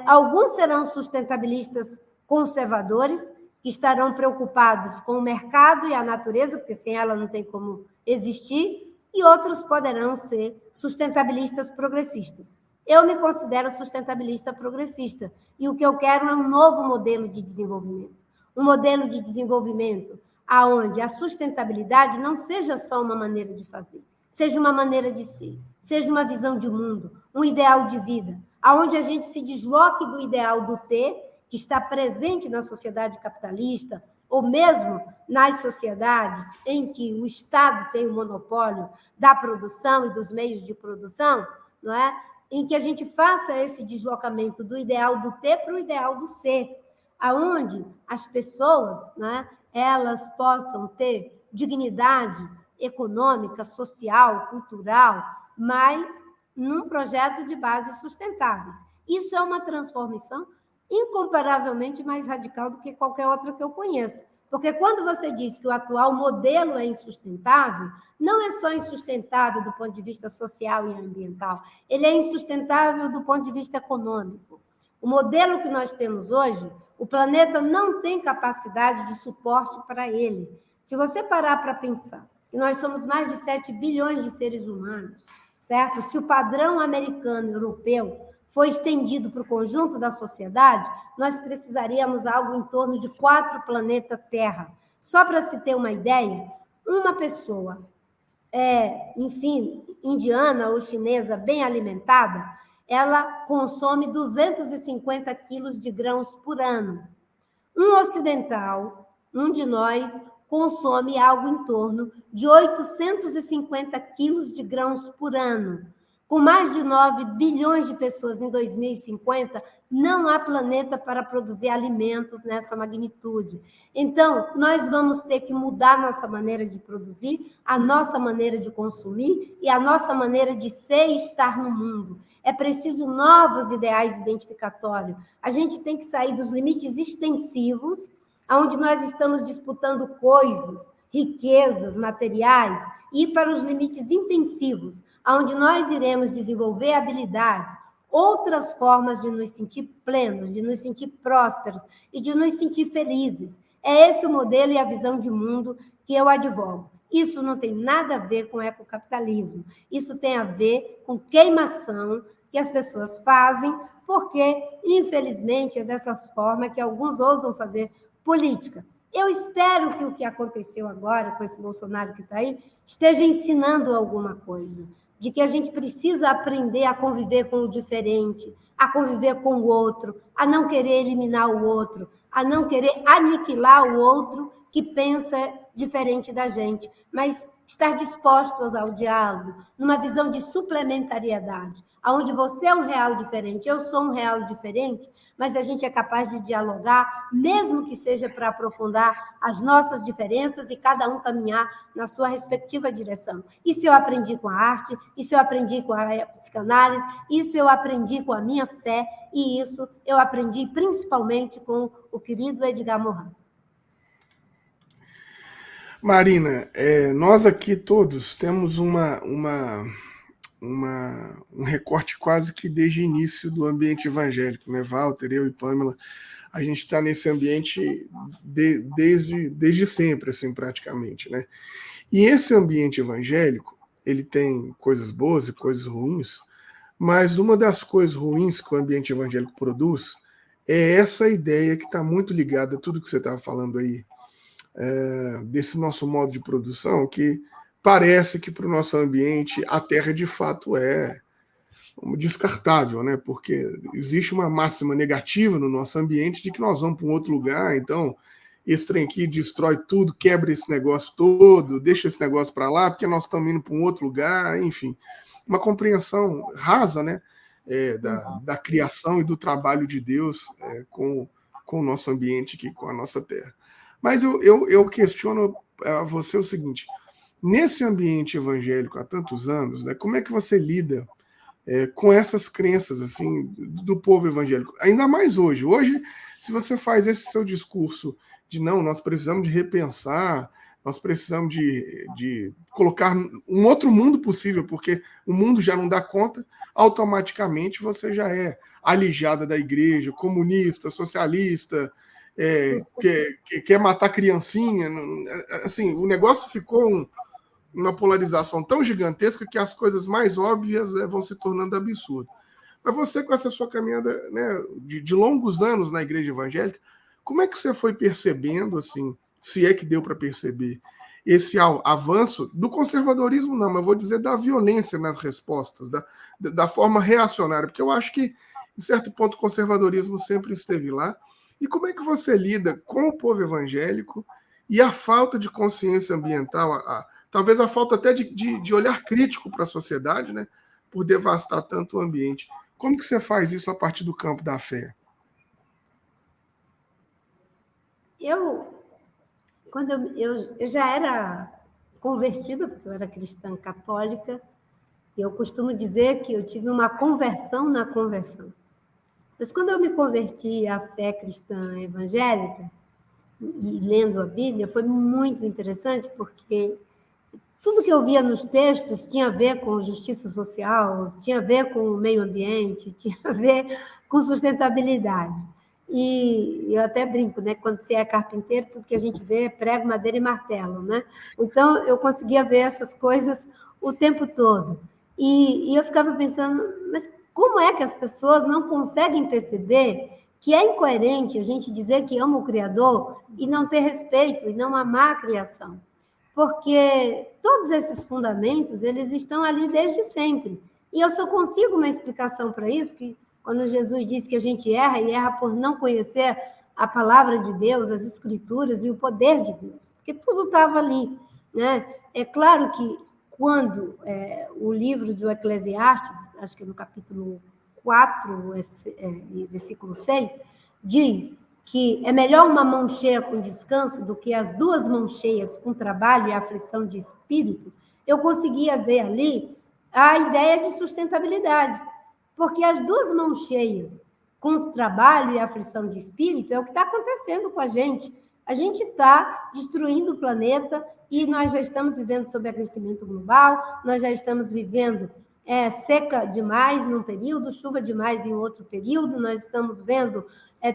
Alguns serão sustentabilistas conservadores, que estarão preocupados com o mercado e a natureza, porque sem ela não tem como existir, e outros poderão ser sustentabilistas progressistas. Eu me considero sustentabilista progressista, e o que eu quero é um novo modelo de desenvolvimento. Um modelo de desenvolvimento onde a sustentabilidade não seja só uma maneira de fazer, seja uma maneira de ser, seja uma visão de mundo, um ideal de vida, onde a gente se desloque do ideal do ter, que está presente na sociedade capitalista, ou mesmo nas sociedades em que o Estado tem o monopólio da produção e dos meios de produção, não é? Em que a gente faça esse deslocamento do ideal do ter para o ideal do ser, aonde as pessoas, né, elas possam ter dignidade econômica, social, cultural, mas num projeto de bases sustentáveis. Isso é uma transformação incomparavelmente mais radical do que qualquer outra que eu conheço. Porque quando você diz que o atual modelo é insustentável, não é só insustentável do ponto de vista social e ambiental, ele é insustentável do ponto de vista econômico. O modelo que nós temos hoje, o planeta não tem capacidade de suporte para ele. Se você parar para pensar que nós somos mais de 7 bilhões de seres humanos, certo? Se o padrão americano e europeu for estendido para o conjunto da sociedade, nós precisaríamos algo em torno de 4 planetas Terra. Só para se ter uma ideia, uma pessoa, enfim, indiana ou chinesa bem alimentada, ela consome 250 quilos de grãos por ano. Um ocidental, um de nós, consome algo em torno de 850 quilos de grãos por ano. Com mais de 9 bilhões de pessoas em 2050, não há planeta para produzir alimentos nessa magnitude. Então, nós vamos ter que mudar nossa maneira de produzir, a nossa maneira de consumir e a nossa maneira de ser e estar no mundo. É preciso novos ideais identificatórios. A gente tem que sair dos limites extensivos, onde nós estamos disputando coisas, riquezas, materiais, e ir para os limites intensivos, onde nós iremos desenvolver habilidades, outras formas de nos sentir plenos, de nos sentir prósperos e de nos sentir felizes. É esse o modelo e a visão de mundo que eu advogo. Isso não tem nada a ver com ecocapitalismo. Isso tem a ver com queimação que as pessoas fazem, porque, infelizmente, é dessa forma que alguns ousam fazer política. Eu espero que o que aconteceu agora com esse Bolsonaro que está aí esteja ensinando alguma coisa, de que a gente precisa aprender a conviver com o diferente, a conviver com o outro, a não querer eliminar o outro, a não querer aniquilar o outro que pensa diferente da gente, mas estar dispostos ao diálogo, numa visão de suplementariedade, onde você é um real diferente, eu sou um real diferente, mas a gente é capaz de dialogar, mesmo que seja para aprofundar as nossas diferenças e cada um caminhar na sua respectiva direção. Isso eu aprendi com a arte, isso eu aprendi com a psicanálise, isso eu aprendi com a minha fé, e isso eu aprendi principalmente com o querido Edgar Morin. Marina, nós aqui todos temos um recorte quase que desde o início do ambiente evangélico, né? Walter, eu e Pamela, a gente está nesse ambiente desde sempre, assim, praticamente, né? E esse ambiente evangélico, ele tem coisas boas e coisas ruins, mas uma das coisas ruins que o ambiente evangélico produz é essa ideia que está muito ligada a tudo que você estava falando aí, desse nosso modo de produção, que parece que para o nosso ambiente a terra de fato é descartável, né? Porque existe uma máxima negativa no nosso ambiente de que nós vamos para um outro lugar, então esse trem aqui destrói tudo, quebra esse negócio todo, deixa esse negócio para lá, porque nós estamos indo para um outro lugar, enfim. Uma compreensão rasa, né? Da criação e do trabalho de Deus com o nosso ambiente aqui, com a nossa terra. Mas eu questiono a você o seguinte: nesse ambiente evangélico há tantos anos, né, como é que você lida com essas crenças assim do povo evangélico? Ainda mais hoje. Hoje, se você faz esse seu discurso de não, nós precisamos de repensar, nós precisamos de colocar um outro mundo possível, porque o mundo já não dá conta, automaticamente você já é alijada da igreja, comunista, socialista, quer matar criancinha. Assim, o negócio ficou uma polarização tão gigantesca que as coisas mais óbvias vão se tornando absurdas. Mas você, com essa sua caminhada, né, de longos anos na igreja evangélica, como é que você foi percebendo, assim, se é que deu para perceber, esse avanço do conservadorismo, não, mas eu vou dizer da violência nas respostas, da forma reacionária, porque eu acho que, em certo ponto, o conservadorismo sempre esteve lá. E como é que você lida com o povo evangélico e a falta de consciência ambiental, talvez a falta até de olhar crítico para a sociedade, né, por devastar tanto o ambiente? Como que você faz isso a partir do campo da fé? Quando eu já era convertida, porque eu era cristã católica, Eu costumo dizer que eu tive uma conversão na conversão. Mas quando eu me converti à fé cristã evangélica, e lendo a Bíblia, foi muito interessante, porque tudo que eu via nos textos tinha a ver com justiça social, tinha a ver com o meio ambiente, tinha a ver com sustentabilidade. E eu até brinco, né? Quando você é carpinteiro, tudo que a gente vê é prego, madeira e martelo, né? Então, eu conseguia ver essas coisas o tempo todo. E eu ficava pensando, mas como é que as pessoas não conseguem perceber que é incoerente a gente dizer que ama o Criador e não ter respeito e não amar a criação? Porque todos esses fundamentos, eles estão ali desde sempre. E eu só consigo uma explicação para isso, que quando Jesus diz que a gente erra, e erra por não conhecer a palavra de Deus, as escrituras e o poder de Deus, porque tudo estava ali, né? É claro que quando o livro do Eclesiastes, acho que é no capítulo 4, versículo 6, diz que é melhor uma mão cheia com descanso do que as duas mãos cheias com trabalho e aflição de espírito, eu conseguia ver ali a ideia de sustentabilidade, porque as duas mãos cheias com trabalho e aflição de espírito é o que está acontecendo com a gente. A gente está destruindo o planeta e nós já estamos vivendo sob aquecimento global, nós já estamos vivendo seca demais num período, chuva demais em outro período, nós estamos vendo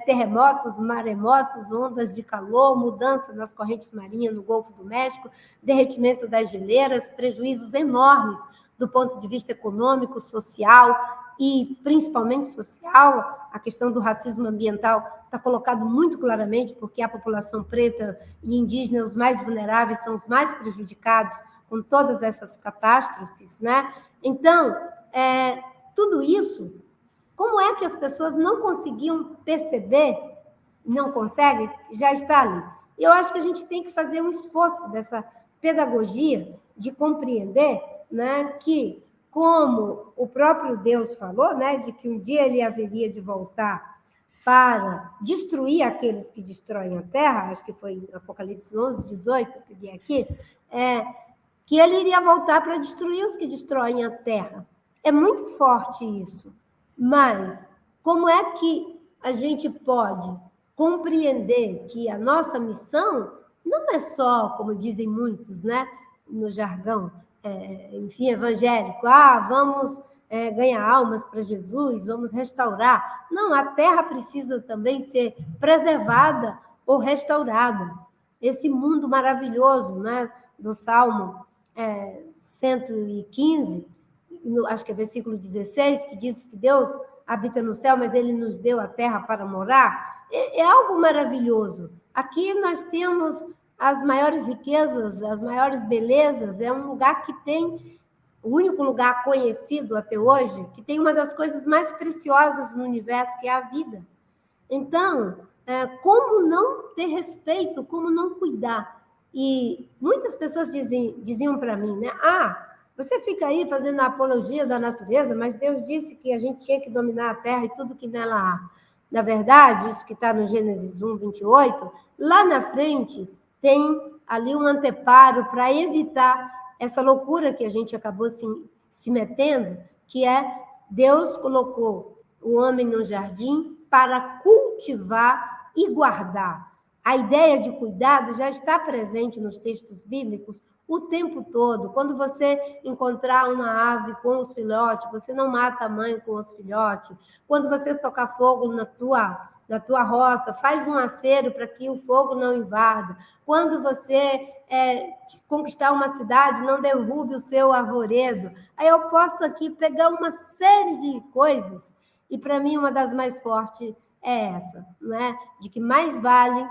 terremotos, maremotos, ondas de calor, mudança nas correntes marinhas no Golfo do México, derretimento das geleiras, prejuízos enormes do ponto de vista econômico, social e principalmente social. A questão do racismo ambiental está colocado muito claramente, porque a população preta e indígena, os mais vulneráveis, são os mais prejudicados com todas essas catástrofes, né? Então, tudo isso, como é que as pessoas não conseguiam perceber, não conseguem, já está ali. E eu acho que a gente tem que fazer um esforço dessa pedagogia de compreender, né, que, como o próprio Deus falou, né, de que um dia ele haveria de voltar para destruir aqueles que destroem a terra, acho que foi em Apocalipse 11, 18, eu peguei aqui, que ele iria voltar para destruir os que destroem a terra. É muito forte isso. Mas como é que a gente pode compreender que a nossa missão não é só, como dizem muitos, né, no jargão, enfim, evangélico, vamos ganhar almas para Jesus, vamos restaurar. Não, a terra precisa também ser preservada ou restaurada. Esse mundo maravilhoso, né, do Salmo 115, acho que é versículo 16, que diz que Deus habita no céu, mas ele nos deu a terra para morar, é algo maravilhoso. Aqui nós temos as maiores riquezas, as maiores belezas, é um lugar que tem, o único lugar conhecido até hoje, que tem uma das coisas mais preciosas no universo, que é a vida. Então, como não ter respeito, como não cuidar? E muitas pessoas diziam para mim, né? Você fica aí fazendo a apologia da natureza, mas Deus disse que a gente tinha que dominar a terra e tudo que nela há. Na verdade, isso que está no Gênesis 1, 28, lá na frente tem ali um anteparo para evitar essa loucura que a gente acabou se metendo, que é Deus colocou o homem no jardim para cultivar e guardar. A ideia de cuidado já está presente nos textos bíblicos o tempo todo. Quando você encontrar uma ave com os filhotes, você não mata a mãe com os filhotes. Quando você tocar fogo na tua roça, faz um acero para que o fogo não invada. Quando você conquistar uma cidade, não derrube o seu arvoredo. Aí eu posso aqui pegar uma série de coisas, e para mim uma das mais fortes é essa, né? De que mais vale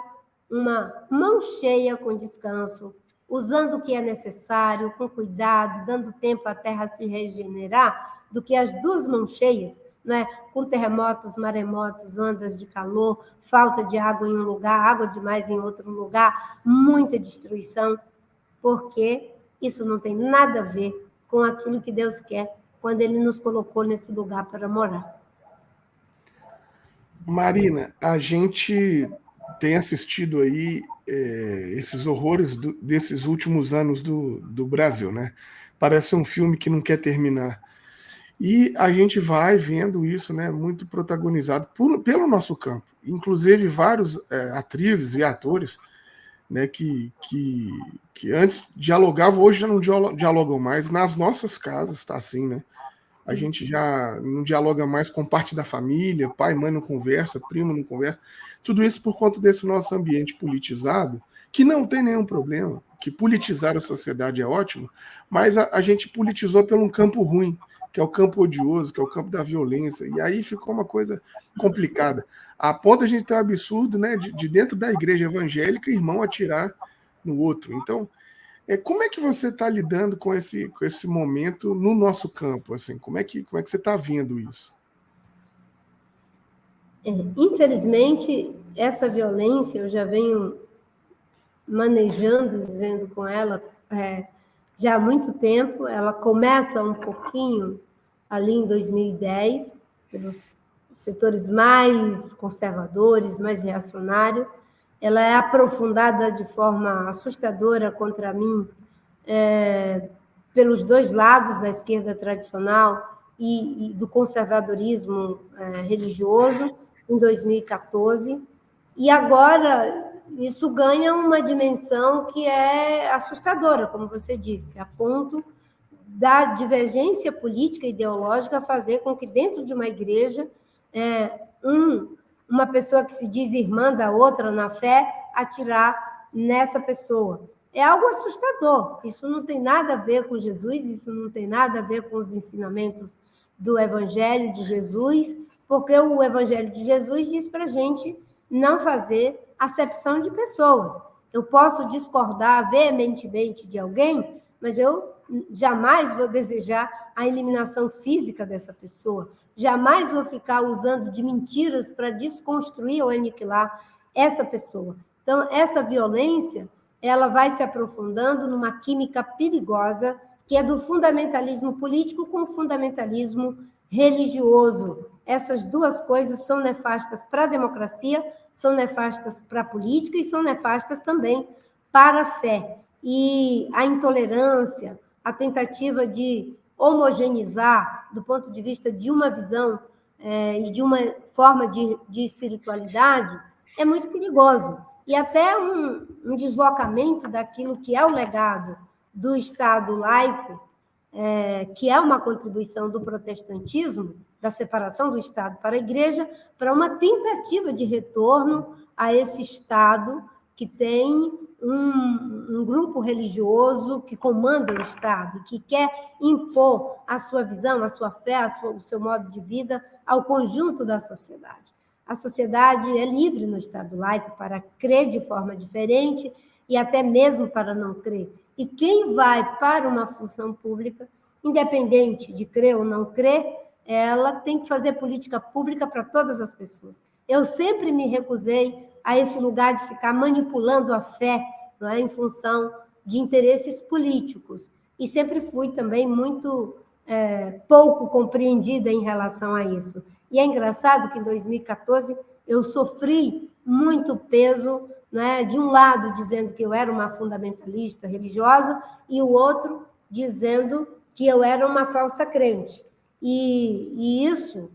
uma mão cheia com descanso, usando o que é necessário, com cuidado, dando tempo à terra se regenerar, do que as duas mãos cheias, né, com terremotos, maremotos, ondas de calor, falta de água em um lugar, água demais em outro lugar, muita destruição, porque isso não tem nada a ver com aquilo que Deus quer quando Ele nos colocou nesse lugar para morar. Marina, a gente tem assistido aí esses horrores desses últimos anos do Brasil, né? parece um filme que não quer terminar. E a gente vai vendo isso, né, muito protagonizado pelo nosso campo. Inclusive, vários atrizes e atores, né, que antes dialogavam, hoje já não dialogam mais. Nas nossas casas está assim, né? A gente já não dialoga mais com parte da família, pai e mãe não conversa, primo não conversa. Tudo isso por conta desse nosso ambiente politizado, que não tem nenhum problema, que politizar a sociedade é ótimo, mas a gente politizou por um campo ruim, que é o campo odioso, que é o campo da violência, e aí ficou uma coisa complicada. A ponto a gente ter um absurdo, né, de dentro da igreja evangélica, irmão atirar no outro. Então, como é que você está lidando com esse momento no nosso campo? Assim, como é que você está vendo isso? Infelizmente, essa violência eu já venho manejando, vivendo com ela já há muito tempo. Ela começa um pouquinho ali em 2010, pelos setores mais conservadores, mais reacionários. Ela é aprofundada de forma assustadora contra mim, pelos dois lados, da esquerda tradicional e do conservadorismo religioso, em 2014. E agora isso ganha uma dimensão que é assustadora, como você disse, a ponto da divergência política e ideológica fazer com que dentro de uma igreja uma pessoa que se diz irmã da outra na fé atirar nessa pessoa. É algo assustador. Isso não tem nada a ver com Jesus, isso não tem nada a ver com os ensinamentos do Evangelho de Jesus, porque o Evangelho de Jesus diz para a gente não fazer acepção de pessoas. Eu posso discordar veementemente de alguém, mas eu jamais vou desejar a eliminação física dessa pessoa. Jamais vou ficar usando de mentiras para desconstruir ou aniquilar essa pessoa. Então, essa violência, ela vai se aprofundando numa química perigosa, que é do fundamentalismo político com o fundamentalismo religioso. Essas duas coisas são nefastas para a democracia, são nefastas para a política e são nefastas também para a fé. E a intolerância, a tentativa de homogeneizar, do ponto de vista de uma visão e de uma forma de espiritualidade, é muito perigoso. E até um deslocamento daquilo que é o legado do Estado laico, que é uma contribuição do protestantismo, da separação do Estado para a Igreja, para uma tentativa de retorno a esse Estado que tem um grupo religioso que comanda o Estado, que quer impor a sua visão, a sua fé, o seu modo de vida ao conjunto da sociedade. A sociedade é livre no Estado laico para crer de forma diferente e até mesmo para não crer. E quem vai para uma função pública, independente de crer ou não crer, ela tem que fazer política pública para todas as pessoas. Eu sempre me recusei a esse lugar de ficar manipulando a fé, não é, em função de interesses políticos. E sempre fui também muito pouco compreendida em relação a isso. E é engraçado que em 2014 eu sofri muito peso, né, de um lado dizendo que eu era uma fundamentalista religiosa e o outro dizendo que eu era uma falsa crente. E isso,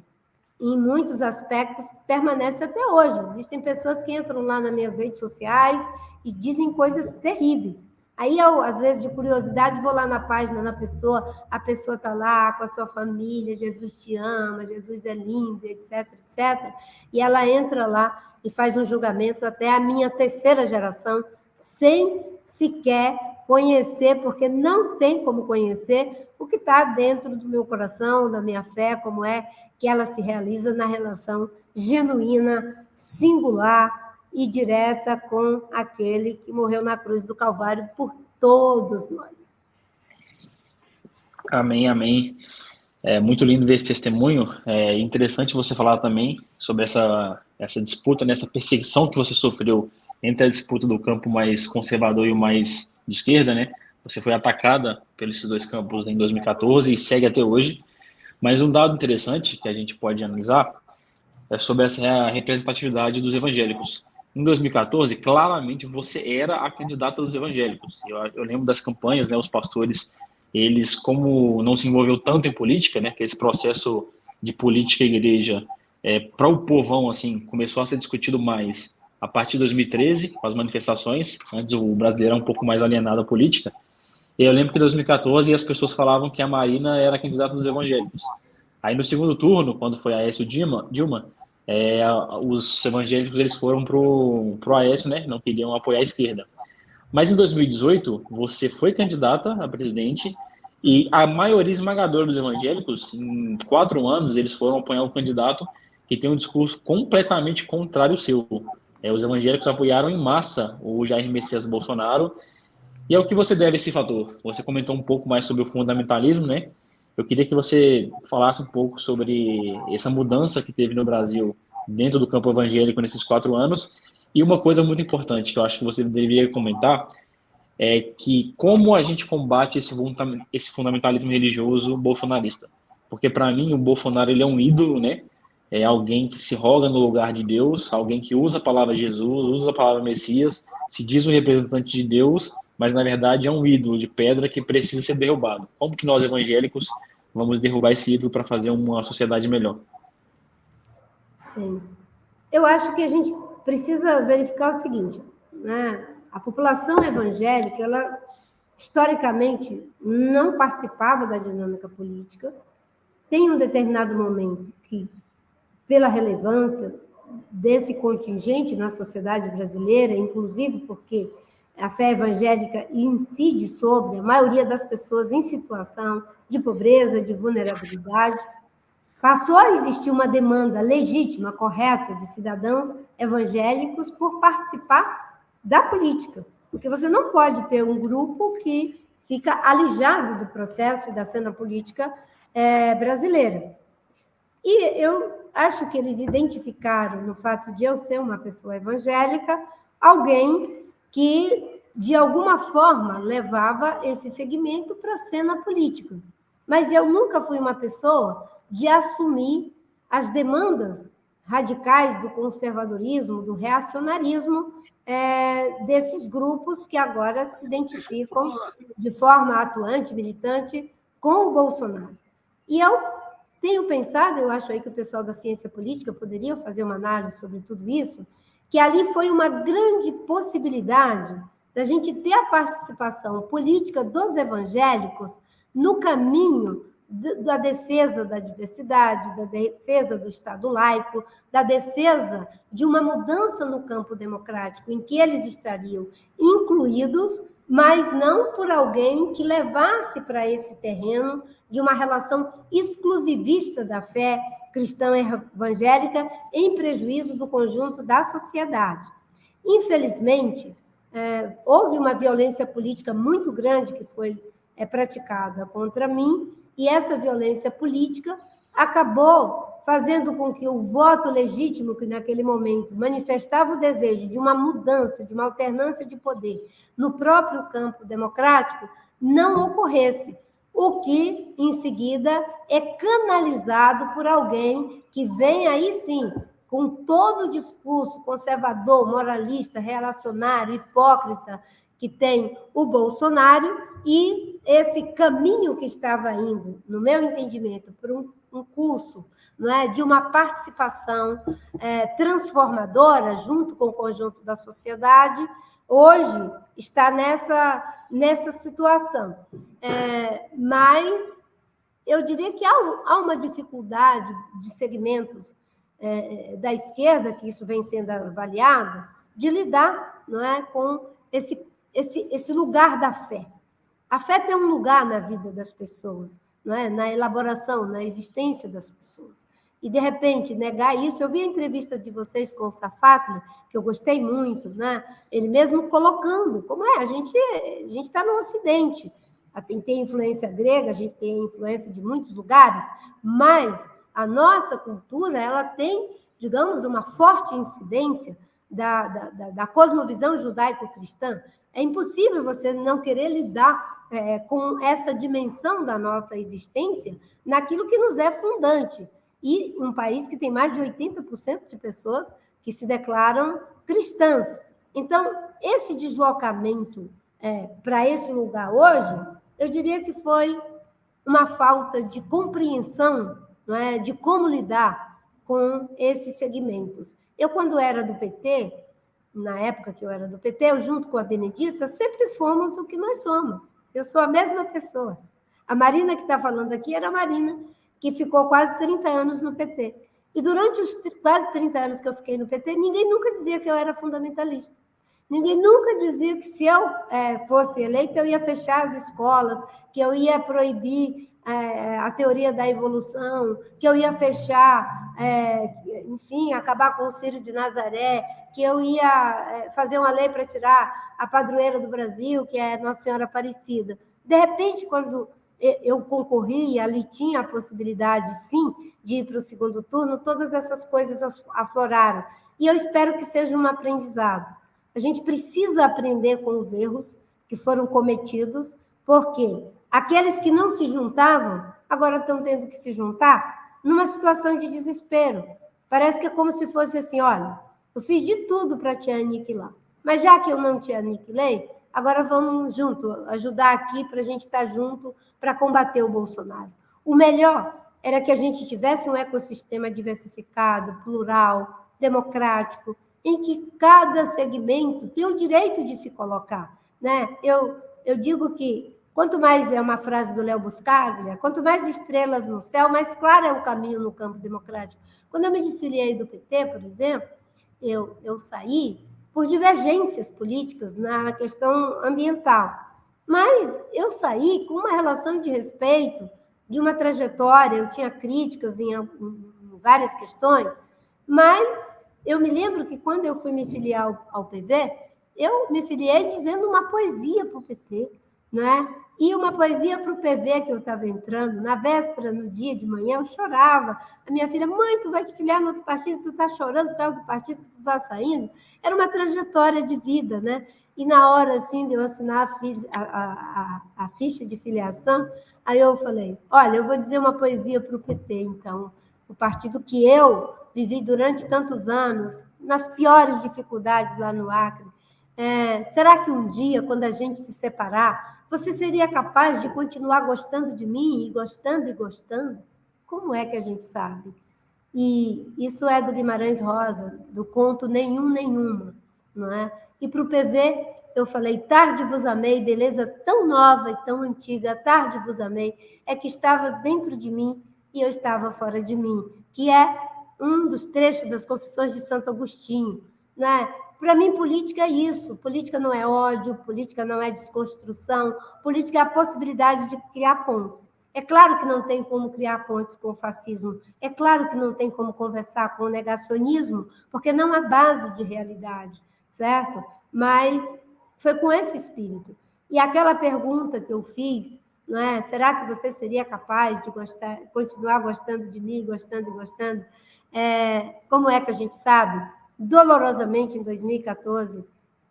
em muitos aspectos, permanece até hoje. Existem pessoas que entram lá nas minhas redes sociais e dizem coisas terríveis. Aí eu, às vezes, de curiosidade, vou lá na página da pessoa, a pessoa está lá com a sua família, Jesus te ama, Jesus é lindo, etc., etc. E ela entra lá e faz um julgamento até a minha terceira geração, sem sequer conhecer, porque não tem como conhecer o que está dentro do meu coração, da minha fé, como é que ela se realiza na relação genuína, singular e direta com aquele que morreu na cruz do Calvário por todos nós. Amém, amém. É muito lindo ver esse testemunho. É interessante você falar também sobre essa disputa, nessa perseguição que você sofreu entre a disputa do campo mais conservador e o mais de esquerda, né? Você foi atacada pelos dois campos em 2014 e segue até hoje. Mas um dado interessante que a gente pode analisar é sobre essa representatividade dos evangélicos. Em 2014, claramente, você era a candidata dos evangélicos. Eu lembro das campanhas, né, os pastores eles, como não se envolveu tanto em política, né, que esse processo de política e igreja para o povão, assim, começou a ser discutido mais a partir de 2013, com as manifestações. Antes o brasileiro era um pouco mais alienado à política. E eu lembro que em 2014 as pessoas falavam que a Marina era a candidata dos evangélicos. Aí no segundo turno, quando foi Aécio Dilma, os evangélicos eles foram pro Aécio, né? Não queriam apoiar a esquerda. Mas em 2018, você foi candidata a presidente e a maioria esmagadora dos evangélicos, em 4 anos, eles foram apoiar um candidato que tem um discurso completamente contrário ao seu. Os evangélicos apoiaram em massa o Jair Messias Bolsonaro. E ao que você deve esse fator? Você comentou um pouco mais sobre o fundamentalismo, né? Eu queria que você falasse um pouco sobre essa mudança que teve no Brasil dentro do campo evangélico nesses 4 anos. E uma coisa muito importante que eu acho que você deveria comentar é que como a gente combate esse fundamentalismo religioso bolsonarista. Porque, para mim, o Bolsonaro ele é um ídolo, né? É alguém que se roga no lugar de Deus, alguém que usa a palavra Jesus, usa a palavra Messias, se diz o representante de Deus, mas, na verdade, é um ídolo de pedra que precisa ser derrubado. Como que nós, evangélicos, vamos derrubar esse ídolo para fazer uma sociedade melhor? Sim. Eu acho que a gente precisa verificar o seguinte, né? A população evangélica, ela historicamente não participava da dinâmica política. Tem um determinado momento que, pela relevância desse contingente na sociedade brasileira, inclusive porque a fé evangélica incide sobre a maioria das pessoas em situação de pobreza, de vulnerabilidade, passou a existir uma demanda legítima, correta, de cidadãos evangélicos por participar da política. Porque você não pode ter um grupo que fica alijado do processo e da cena política brasileira. E eu acho que eles identificaram, no fato de eu ser uma pessoa evangélica, alguém que, de alguma forma, levava esse segmento para a cena política. Mas eu nunca fui uma pessoa de assumir as demandas radicais do conservadorismo, do reacionarismo, desses grupos que agora se identificam de forma atuante, militante, com o Bolsonaro. E eu tenho pensado, eu acho aí que o pessoal da ciência política poderia fazer uma análise sobre tudo isso, que ali foi uma grande possibilidade da gente ter a participação política dos evangélicos no caminho da defesa da diversidade, da defesa do Estado laico, da defesa de uma mudança no campo democrático, em que eles estariam incluídos, mas não por alguém que levasse para esse terreno de uma relação exclusivista da fé cristã evangélica em prejuízo do conjunto da sociedade. Infelizmente, houve uma violência política muito grande que foi praticada contra mim, e essa violência política acabou fazendo com que o voto legítimo, que naquele momento manifestava o desejo de uma mudança, de uma alternância de poder no próprio campo democrático, não ocorresse, o que, em seguida, é canalizado por alguém que vem aí, sim, com todo o discurso conservador, moralista, reacionário, hipócrita que tem o Bolsonaro, e esse caminho que estava indo, no meu entendimento, por um curso, não é, de uma participação transformadora junto com o conjunto da sociedade, hoje está nessa situação. Mas eu diria que há uma dificuldade de segmentos da esquerda, que isso vem sendo avaliado, de lidar, não é, com esse lugar da fé. A fé tem um lugar na vida das pessoas, não é? Na elaboração, na existência das pessoas. E, de repente, negar isso... Eu vi a entrevista de vocês com o Safatli, que eu gostei muito, né? Ele mesmo colocando como a gente está no Ocidente. Tem influência grega, a gente tem influência de muitos lugares, mas a nossa cultura ela tem, digamos, uma forte incidência da cosmovisão judaico-cristã. É impossível você não querer lidar com essa dimensão da nossa existência naquilo que nos é fundante. E um país que tem mais de 80% de pessoas que se declaram cristãs. Então, esse deslocamento para esse lugar hoje, eu diria que foi uma falta de compreensão, não é, de como lidar com esses segmentos. Eu, quando era do PT, na época que eu era do PT, eu, junto com a Benedita, sempre fomos o que nós somos. Eu sou a mesma pessoa. A Marina que está falando aqui era a Marina, que ficou quase 30 anos no PT. E durante os quase 30 anos que eu fiquei no PT, ninguém nunca dizia que eu era fundamentalista. Ninguém nunca dizia que, se eu fosse eleita, eu ia fechar as escolas, que eu ia proibir a teoria da evolução, que eu ia fechar, enfim, acabar com o Círio de Nazaré, que eu ia fazer uma lei para tirar a padroeira do Brasil, que é Nossa Senhora Aparecida. De repente, quando eu concorri, ali tinha a possibilidade, sim, de ir para o segundo turno, todas essas coisas afloraram. E eu espero que seja um aprendizado. A gente precisa aprender com os erros que foram cometidos, porque aqueles que não se juntavam, agora estão tendo que se juntar numa situação de desespero. Parece que é como se fosse assim, olha, eu fiz de tudo para te aniquilar, mas já que eu não te aniquilei, agora vamos junto, ajudar aqui para a gente estar junto para combater o Bolsonaro. O melhor era que a gente tivesse um ecossistema diversificado, plural, democrático, em que cada segmento tem o direito de se colocar, né? Eu digo que, quanto mais, é uma frase do Léo Buscaglia, quanto mais estrelas no céu, mais claro é o caminho no campo democrático. Quando eu me desfiliei do PT, por exemplo, eu saí por divergências políticas na questão ambiental, mas eu saí com uma relação de respeito, de uma trajetória, eu tinha críticas em várias questões, mas eu me lembro que, quando eu fui me filiar ao PV, eu me filiei dizendo uma poesia para o PT, né? E uma poesia para o PV que eu estava entrando. Na véspera, no dia de manhã, eu chorava. A minha filha, mãe, tu vai te filiar no outro partido, tu está chorando por causa do partido que tu está saindo. Era uma trajetória de vida, né? E na hora, assim, de eu assinar a ficha de filiação, aí eu falei, olha, eu vou dizer uma poesia para o PT, então, o partido que eu vivi durante tantos anos, nas piores dificuldades lá no Acre. Será que um dia, quando a gente se separar, você seria capaz de continuar gostando de mim, e gostando? Como é que a gente sabe? E isso é do Guimarães Rosa, do conto Nenhum, Nenhuma, não é? E para o PV, eu falei, tarde vos amei, beleza tão nova e tão antiga, tarde vos amei, é que estavas dentro de mim e eu estava fora de mim, que é um dos trechos das Confissões de Santo Agostinho, né? Para mim, política é isso. Política não é ódio, política não é desconstrução, política é a possibilidade de criar pontes. É claro que não tem como criar pontes com o fascismo, é claro que não tem como conversar com o negacionismo, porque não há base de realidade, certo? Mas foi com esse espírito. E aquela pergunta que eu fiz, não é? Será que você seria capaz de continuar gostando de mim, gostando e gostando? Como é que a gente sabe? Dolorosamente, em 2014,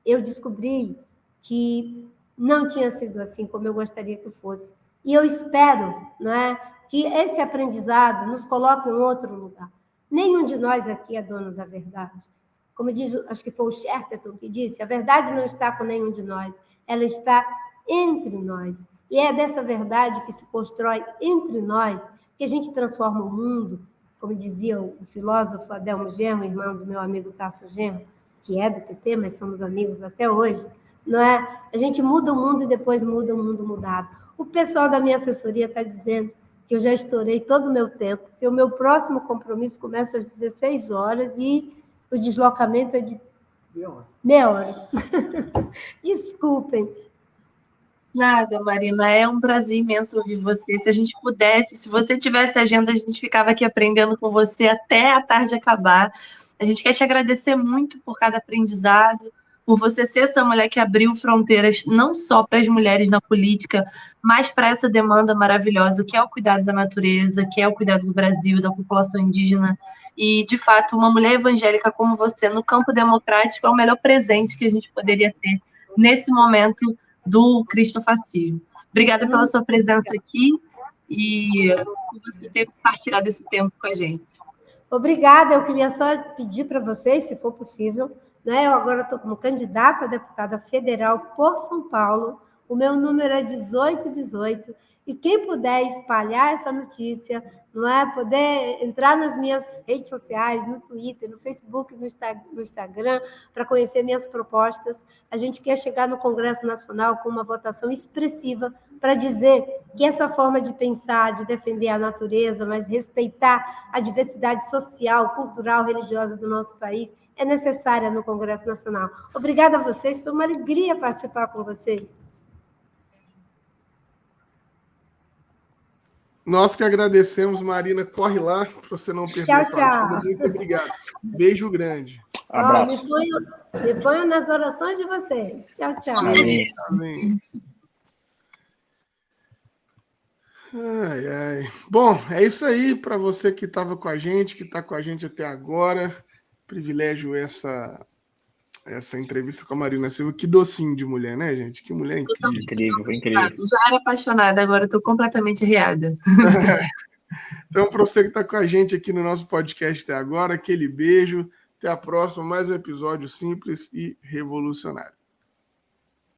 eu descobri que não tinha sido assim como eu gostaria que fosse. E eu espero, não é, que esse aprendizado nos coloque em outro lugar. Nenhum de nós aqui é dono da verdade. Como diz, acho que foi o Chesterton que disse, a verdade não está com nenhum de nós, ela está entre nós. E é dessa verdade que se constrói entre nós que a gente transforma o mundo, como dizia o filósofo Adelmo Genro, irmão do meu amigo Tasso Genro, que é do PT, mas somos amigos até hoje, não é? A gente muda o mundo e depois muda o mundo mudado. O pessoal da minha assessoria está dizendo que eu já estourei todo o meu tempo, que o meu próximo compromisso começa às 16 horas e o deslocamento é de meia hora. Desculpem. Nada, Marina, é um prazer imenso ouvir você. Se a gente pudesse, se você tivesse agenda, a gente ficava aqui aprendendo com você até a tarde acabar. A gente quer te agradecer muito por cada aprendizado, por você ser essa mulher que abriu fronteiras não só para as mulheres na política, mas para essa demanda maravilhosa que é o cuidado da natureza, que é o cuidado do Brasil, da população indígena. E, de fato, uma mulher evangélica como você no campo democrático é o melhor presente que a gente poderia ter nesse momento do cristofascismo. Obrigada pela sua presença aqui e por você ter partilhado esse tempo com a gente. Obrigada, eu queria só pedir para vocês, se for possível, né? Eu agora estou como candidata a deputada federal por São Paulo, O meu número é 1818. E quem puder espalhar essa notícia, não é? Poder entrar nas minhas redes sociais, no Twitter, no Facebook, no Instagram, para conhecer minhas propostas. A gente quer chegar no Congresso Nacional com uma votação expressiva para dizer que essa forma de pensar, de defender a natureza, mas respeitar a diversidade social, cultural, religiosa do nosso país, é necessária no Congresso Nacional. Obrigada a vocês, foi uma alegria participar com vocês. Nós que agradecemos, Marina. Corre lá para você não perder a partida. Muito obrigado. Beijo grande. Abraço. Me ponho nas orações de vocês. Tchau, tchau. Amém. Amém. Ai, ai. Bom, é isso aí para você que estava com a gente, que está com a gente até agora. Privilégio essa entrevista com a Marina Silva. Que docinho de mulher, né, gente? Que mulher incrível. Incrível, foi incrível. Já era apaixonada, agora estou completamente riada. Então, para você que está com a gente aqui no nosso podcast até agora, aquele beijo. Até a próxima, mais um episódio simples e revolucionário.